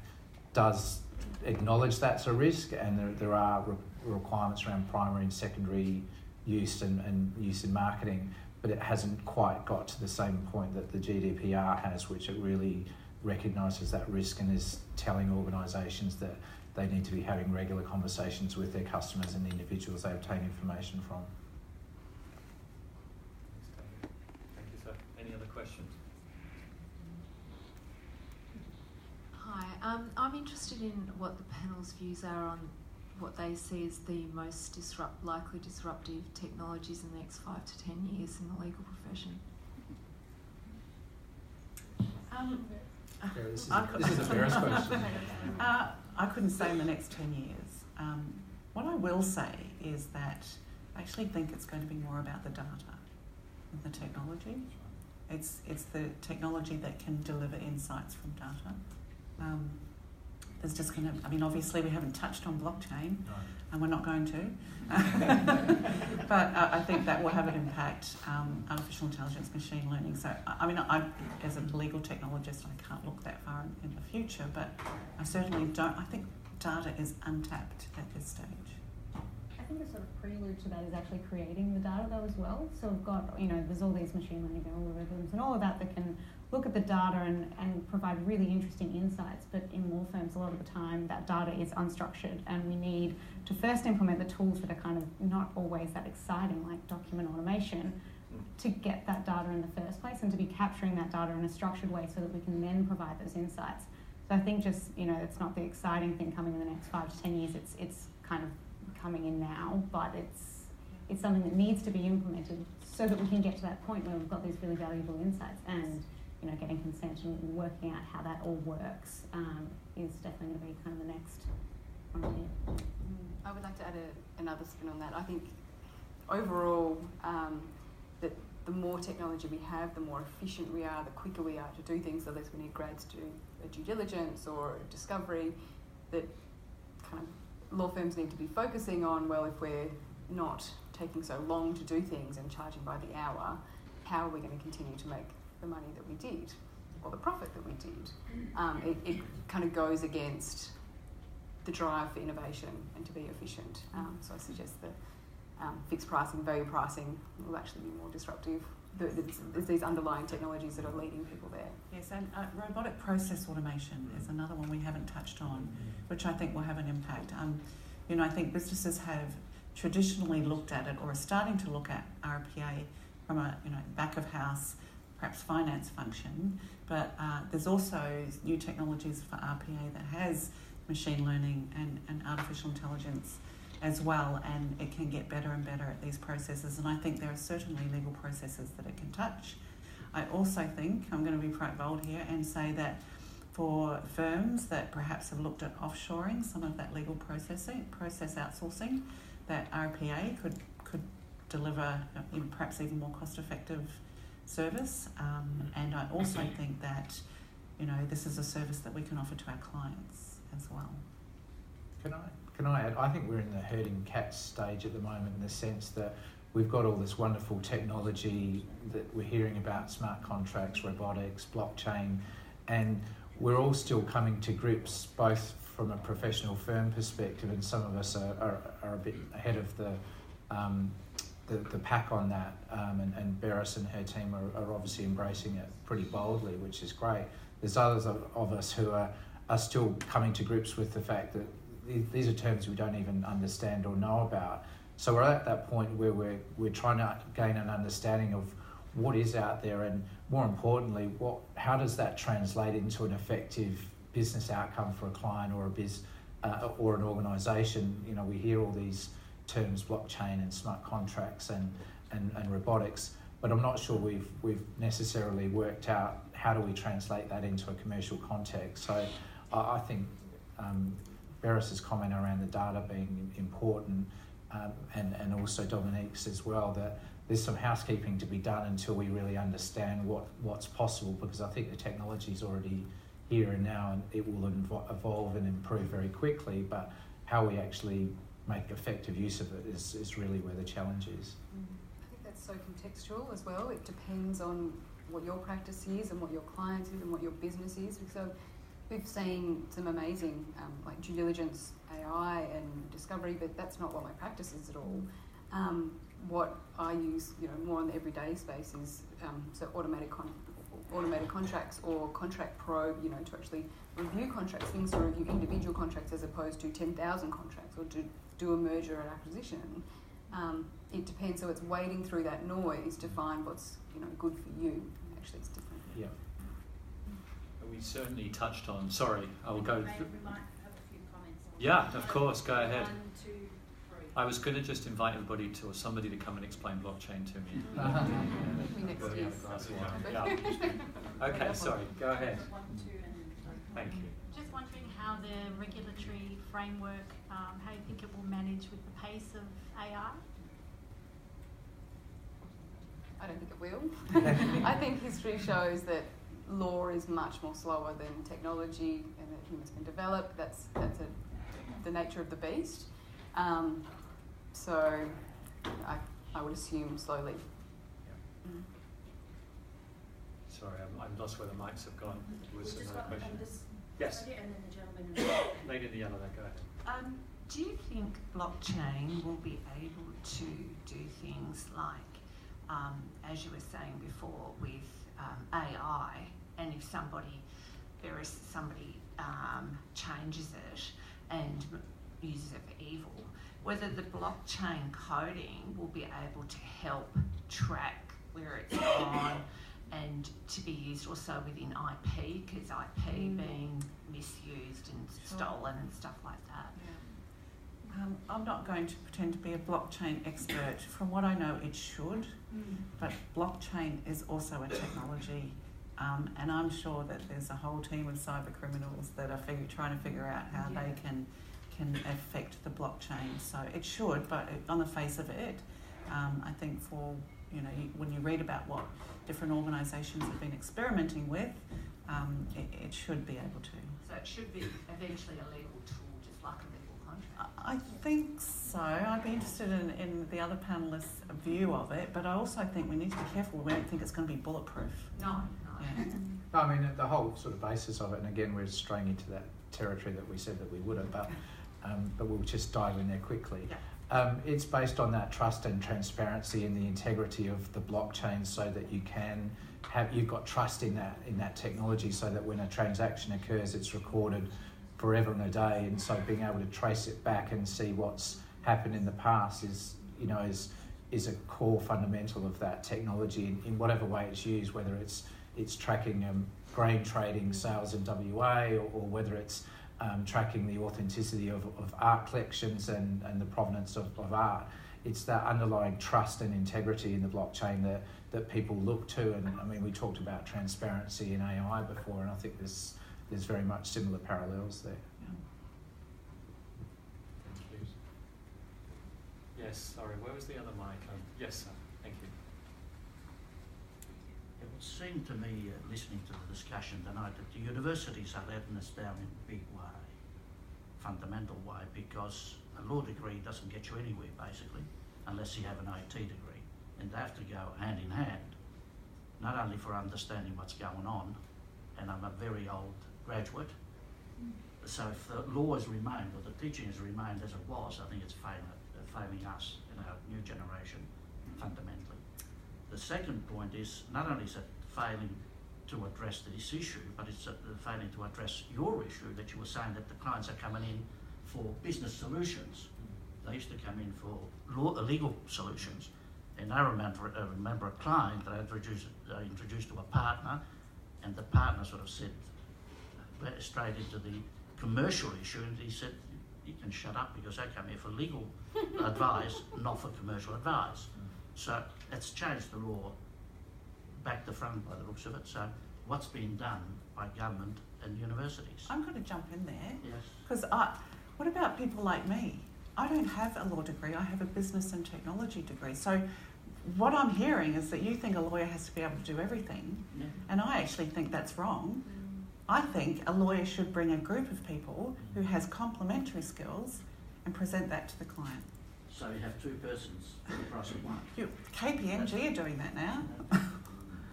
does acknowledge that's a risk, and there are requirements around primary and secondary use and use in marketing, but it hasn't quite got to the same point that the GDPR has, which it really recognises that risk and is telling organisations that they need to be having regular conversations with their customers and individuals they obtain information from. Thank you, sir. Any other questions? Hi, I'm interested in what the panel's views are on what they see as the most likely disruptive technologies in the next 5 to 10 years in the legal profession. This is a Ferris question. I couldn't say in the next 10 years. What I will say is that I actually think it's going to be more about the data than the technology. It's the technology that can deliver insights from data. There's just going to, obviously we haven't touched on blockchain, and we're not going to. But I think that will have an impact, artificial intelligence, machine learning. So, I, as a legal technologist, I can't look that far in the future, but I certainly don't. I think data is untapped at this stage. I think a sort of prelude to that is actually creating the data though as well. So we've got, there's all these machine learning algorithms and all of that can look at the data and provide really interesting insights, but in law firms a lot of the time that data is unstructured and we need to first implement the tools that are kind of not always that exciting, like document automation, to get that data in the first place and to be capturing that data in a structured way so that we can then provide those insights. So I think just, it's not the exciting thing coming in the next 5 to 10 years, it's kind of coming in now, but it's something that needs to be implemented so that we can get to that point where we've got these really valuable insights and getting consent and working out how that all works is definitely going to be kind of the next frontier. I would like to add another spin on that. I think overall that the more technology we have, the more efficient we are, the quicker we are to do things, the less we need grads to do a due diligence or a discovery, that kind of law firms need to be focusing on, well, if we're not taking so long to do things and charging by the hour, how are we going to continue to make the money that we did or the profit that we did? It kind of goes against the drive for innovation and to be efficient. So I suggest that fixed pricing, value pricing will actually be more disruptive. There's these underlying technologies that are leading people there. Yes, and robotic process automation is another one we haven't touched on, which I think will have an impact. I think businesses have traditionally looked at it or are starting to look at RPA from a back of house, perhaps finance function, but there's also new technologies for RPA that has machine learning and artificial intelligence as well, and it can get better and better at these processes, and I think there are certainly legal processes that it can touch. I also think, I'm going to be quite bold here and say that for firms that perhaps have looked at offshoring some of that legal process outsourcing, that RPA could deliver perhaps even more cost-effective service, and I also think that this is a service that we can offer to our clients as well. Can I add? I think we're in the herding cats stage at the moment, in the sense that we've got all this wonderful technology that we're hearing about, smart contracts, robotics, blockchain, and we're all still coming to grips, both from a professional firm perspective, and some of us are a bit ahead of the pack on that, and Beres and her team are obviously embracing it pretty boldly, which is great. There's others of us who are still coming to grips with the fact that these are terms we don't even understand or know about. So we're at that point where we're trying to gain an understanding of what is out there, and more importantly, how does that translate into an effective business outcome for a client or or an organisation. We hear all these terms, blockchain and smart contracts and robotics, but I'm not sure we've necessarily worked out how do we translate that into a commercial context. So I think Beres's comment around the data being important, and also Dominique's as well, that there's some housekeeping to be done until we really understand what's possible, because I think the technology's already here and now, and it will evolve and improve very quickly, but how we actually make effective use of it is really where the challenge is. I think that's so contextual as well. It depends on what your practice is and what your clients is and what your business is. So we've seen some amazing like due diligence, AI and discovery, but that's not what my practice is at all. What I use, more on the everyday space is so automated contracts or Contract Pro, to actually review contracts, things to review individual contracts as opposed to 10,000 contracts, or to do a merger and acquisition. It depends, so it's wading through that noise to find what's good for you. Actually, it's different. Yeah. We certainly touched on. Sorry, I will go. We might have a few comments. Yeah, of course. Go ahead. 1, 2, 3. I was going to just invite everybody or somebody to come and explain blockchain to me. Next year. Yeah. Okay, sorry. Go ahead. 1, 2, and Thank you. just wondering how the regulatory framework, how you think it will manage with the pace of AI? I don't think it will. I think history shows that law is much more slower than technology, and that humans can develop. That's the nature of the beast. So I would assume slowly. Sorry, I'm lost where the mics have gone. Was We've just another got question? this Yes. lady and then the gentleman. Lady in the yellow there, go ahead. Do you think blockchain will be able to do things like, as you were saying before, with AI, and if somebody changes it and uses it for evil, whether the blockchain coding will be able to help track where it's gone and to be used also within IP, because IP being misused and stolen and stuff like that. Yeah. I'm not going to pretend to be a blockchain expert. From what I know, it should, but blockchain is also a technology, and I'm sure that there's a whole team of cyber criminals that are trying to figure out how they can affect the blockchain. So it should, but on the face of it, I think for, when you read about what different organisations have been experimenting with, it should be able to. So it should be eventually a legal tool, just like a legal contract? I think so. I'd be interested in the other panellists' view of it, but I also think we need to be careful. We don't think it's going to be bulletproof. No. Yeah. No, I mean, the whole sort of basis of it, and again, we're straying into that territory that we said that we wouldn't, but we'll just dive in there quickly. Yeah. It's based on that trust and transparency and the integrity of the blockchain, so that you've got trust in that technology, so that when a transaction occurs, it's recorded forever and a day. And so being able to trace it back and see what's happened in the past is a core fundamental of that technology in whatever way it's used, whether it's tracking grain trading sales in WA, or whether it's tracking the authenticity of art collections and the provenance of art. It's that underlying trust and integrity in the blockchain that people look to. And I mean, we talked about transparency in AI before, and I think there's very much similar parallels there. Thank you. Yes, sorry, where was the other mic? Yes, sir. Thank you. It would seem to me, listening to the discussion tonight, that the universities are letting us down in a big way, fundamental way, because a law degree doesn't get you anywhere, basically, unless you have an IT degree. And they have to go hand in hand, not only for understanding what's going on, and I'm a very old graduate, so if the law has remained, or the teaching has remained as it was, I think it's failing us in our new generation, fundamentally. The second point is, not only is it failing to address this issue, but it's failing to address your issue that you were saying that the clients are coming in for business solutions. They used to come in for legal solutions. And I remember a client that I introduced to a partner, and the partner sort of said, straight into the commercial issue, and he said, you can shut up because I come here for legal advice, not for commercial advice. So it's changed the law back to front by the looks of it. So what's been done by government and universities? I'm going to jump in there. Yes. Because what about people like me? I don't have a law degree, I have a business and technology degree. So what I'm hearing is that you think a lawyer has to be able to do everything, and I actually think that's wrong. I think a lawyer should bring a group of people who has complementary skills and present that to the client. So you have two persons for the price of one. KPMG are doing that now.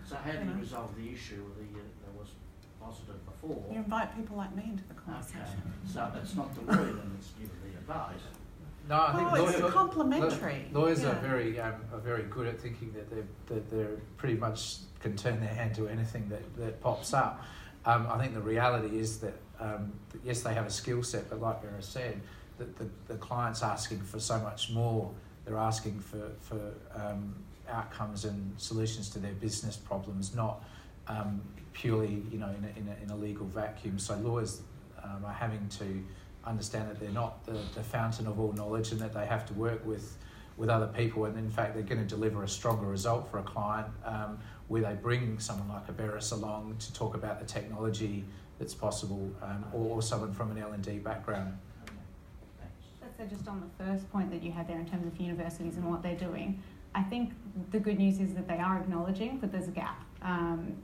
So how do you resolve the issue that was posited before? You invite people like me into the conversation. Okay. So it's not the lawyer that's giving the advice. No, I think it's complementary. Lawyers are very good at thinking that they're pretty much can turn their hand to anything that pops up. I think the reality is that yes, they have a skill set, but like Vera said, that the client's asking for so much more. They're asking for outcomes and solutions to their business problems, not purely in a legal vacuum. So lawyers are having to understand that they're not the fountain of all knowledge, and that they have to work with other people, and in fact they're going to deliver a stronger result for a client where they bring someone like a Beres along to talk about the technology that's possible, or someone from an L&D background. So just on the first point that you had there in terms of universities and what they're doing, I think the good news is that they are acknowledging that there's a gap.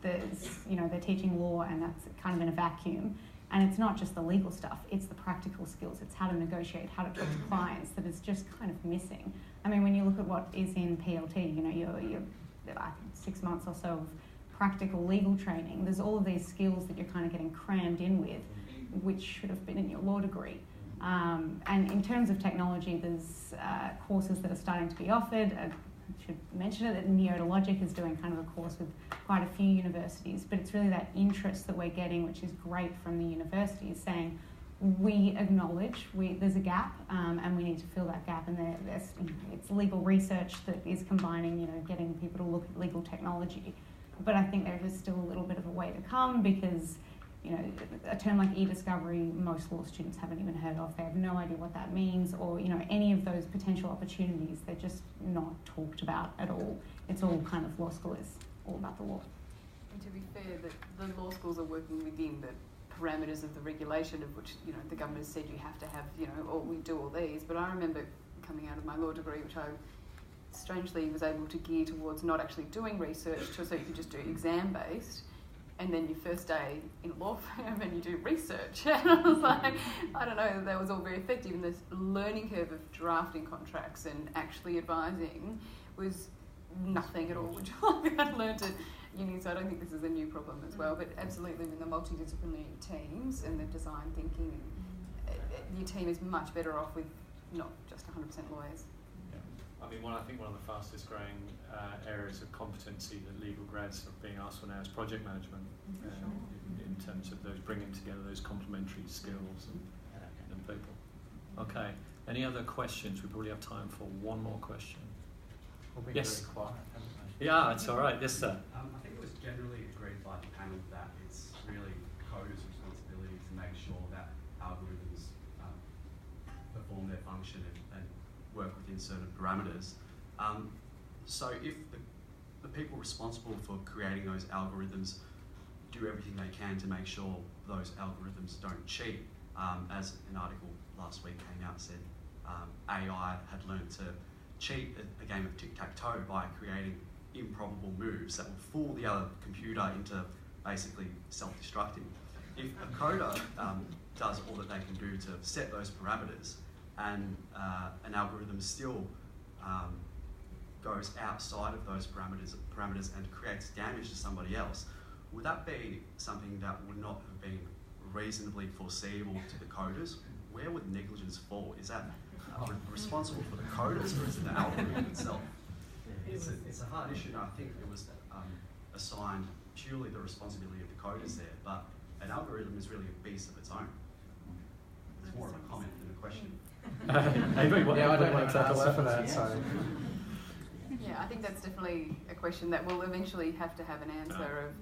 They're teaching law, and that's kind of in a vacuum. And it's not just the legal stuff, it's the practical skills. It's how to negotiate, how to talk to clients that is just kind of missing. I mean, when you look at what is in PLT, you're I think 6 months or so of practical legal training, there's all of these skills that you're kind of getting crammed in with, which should have been in your law degree. And in terms of technology, there's courses that are starting to be offered. I should mention it that Neurologic is doing kind of a course with quite a few universities, but it's really that interest that we're getting, which is great from the universities, saying we acknowledge there's a gap and we need to fill that gap. And it's legal research that is combining, getting people to look at legal technology. But I think there is still a little bit of a way to come because, a term like e-discovery, most law students haven't even heard of. They have no idea what that means, or, any of those potential opportunities, they're just not talked about at all. It's all kind of law school is all about the law. And to be fair, the law schools are working within the parameters of the regulation of which, the government has said you have to have, we do all these. But I remember coming out of my law degree, which I strangely was able to gear towards not actually doing research, so you could just do exam-based. And then your first day in a law firm and you do research. And I was like, I don't know, that was all very effective. And this learning curve of drafting contracts and actually advising was nothing at all, which I'd learned at uni, so I don't think this is a new problem as well. But absolutely, in the multidisciplinary teams and the design thinking, your team is much better off with not just 100% lawyers. I mean, I think one of the fastest growing areas of competency that legal grads are being asked for now is project management, in terms of those bringing together those complementary skills and people. Okay, any other questions? We probably have time for one more question. We'll be Yes. very quiet, haven't we? Yeah, it's all right. Yes, sir. I think it was generally agreed by the panel that it's really coders' responsibility to make sure that algorithms perform their function and work within certain parameters. So if the people responsible for creating those algorithms do everything they can to make sure those algorithms don't cheat, as an article last week came out and said AI had learned to cheat a game of tic-tac-toe by creating improbable moves that will fool the other computer into basically self-destructing. If a coder does all that they can do to set those parameters and an algorithm still goes outside of those parameters and creates damage to somebody else, would that be something that would not have been reasonably foreseeable to the coders? Where would negligence fall? Is that responsible for the coders or is it the algorithm itself? It's a hard issue, and I think it was assigned purely the responsibility of the coders there, but an algorithm is really a beast of its own. It's more of a comment than a question. I don't want to answer for that, so... Yeah, I think that's definitely a question that will eventually have to have an answer of,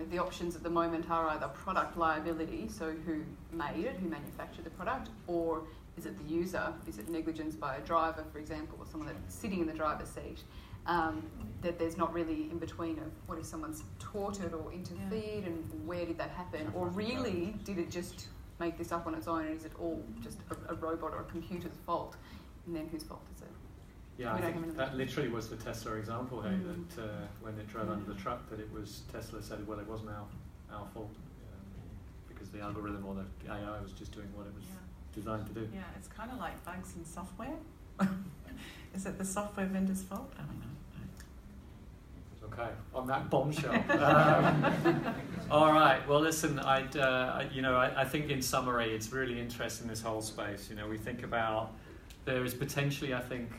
the options at the moment are either product liability, so who made it, who manufactured the product, or is it the user? Is it negligence by a driver, for example, or someone that's sitting in the driver's seat? That there's not really in between of what if someone's taught it or interfered and where did that happen? Or really, did it just make this up on its own and is it all just a robot or a computer's fault? And then whose fault is it? Yeah, I think that literally was the Tesla example, hey, that when it drove under the truck, that it was, Tesla said, well, it wasn't our fault, because the algorithm or the AI was just doing what it was designed to do. Yeah, it's kind of like bugs in software. Is it the software vendor's fault? I don't know. Okay, on that bombshell. All right, well, listen, I think in summary, it's really interesting, this whole space. We think about, there is potentially, I think,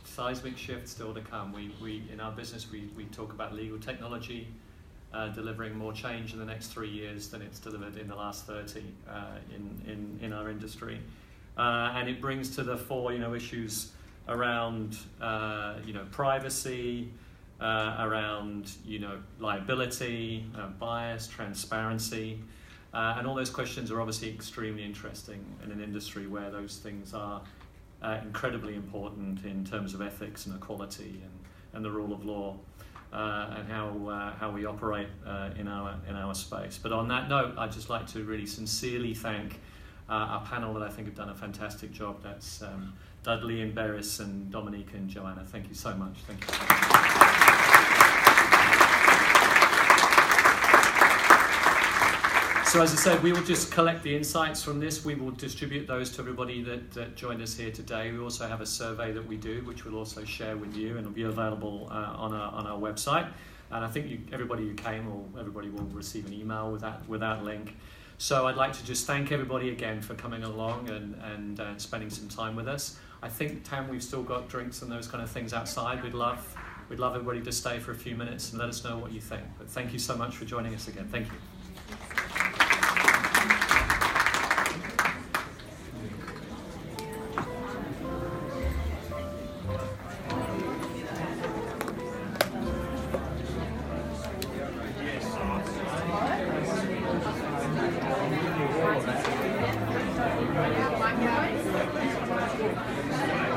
seismic shift still to come. We in our business, we talk about legal technology delivering more change in the next 3 years than it's delivered in the last 30 in our industry. And it brings to the fore, issues around, privacy, around, liability, bias, transparency, and all those questions are obviously extremely interesting in an industry where those things are incredibly important in terms of ethics and equality and the rule of law, and how we operate in our space. But on that note, I'd just like to really sincerely thank our panel that I think have done a fantastic job. That's Dudley and Beres and Dominique and Joanna. Thank you so much. Thank you. So as I said, we will just collect the insights from this. We will distribute those to everybody that joined us here today. We also have a survey that we do, which we'll also share with you, and will be available on our website. And I think everybody who came, or everybody will receive an email with that link. So I'd like to just thank everybody again for coming along and spending some time with us. I think, Tam, we've still got drinks and those kind of things outside. We'd love everybody to stay for a few minutes and let us know what you think. But thank you so much for joining us again. Thank you. Yes.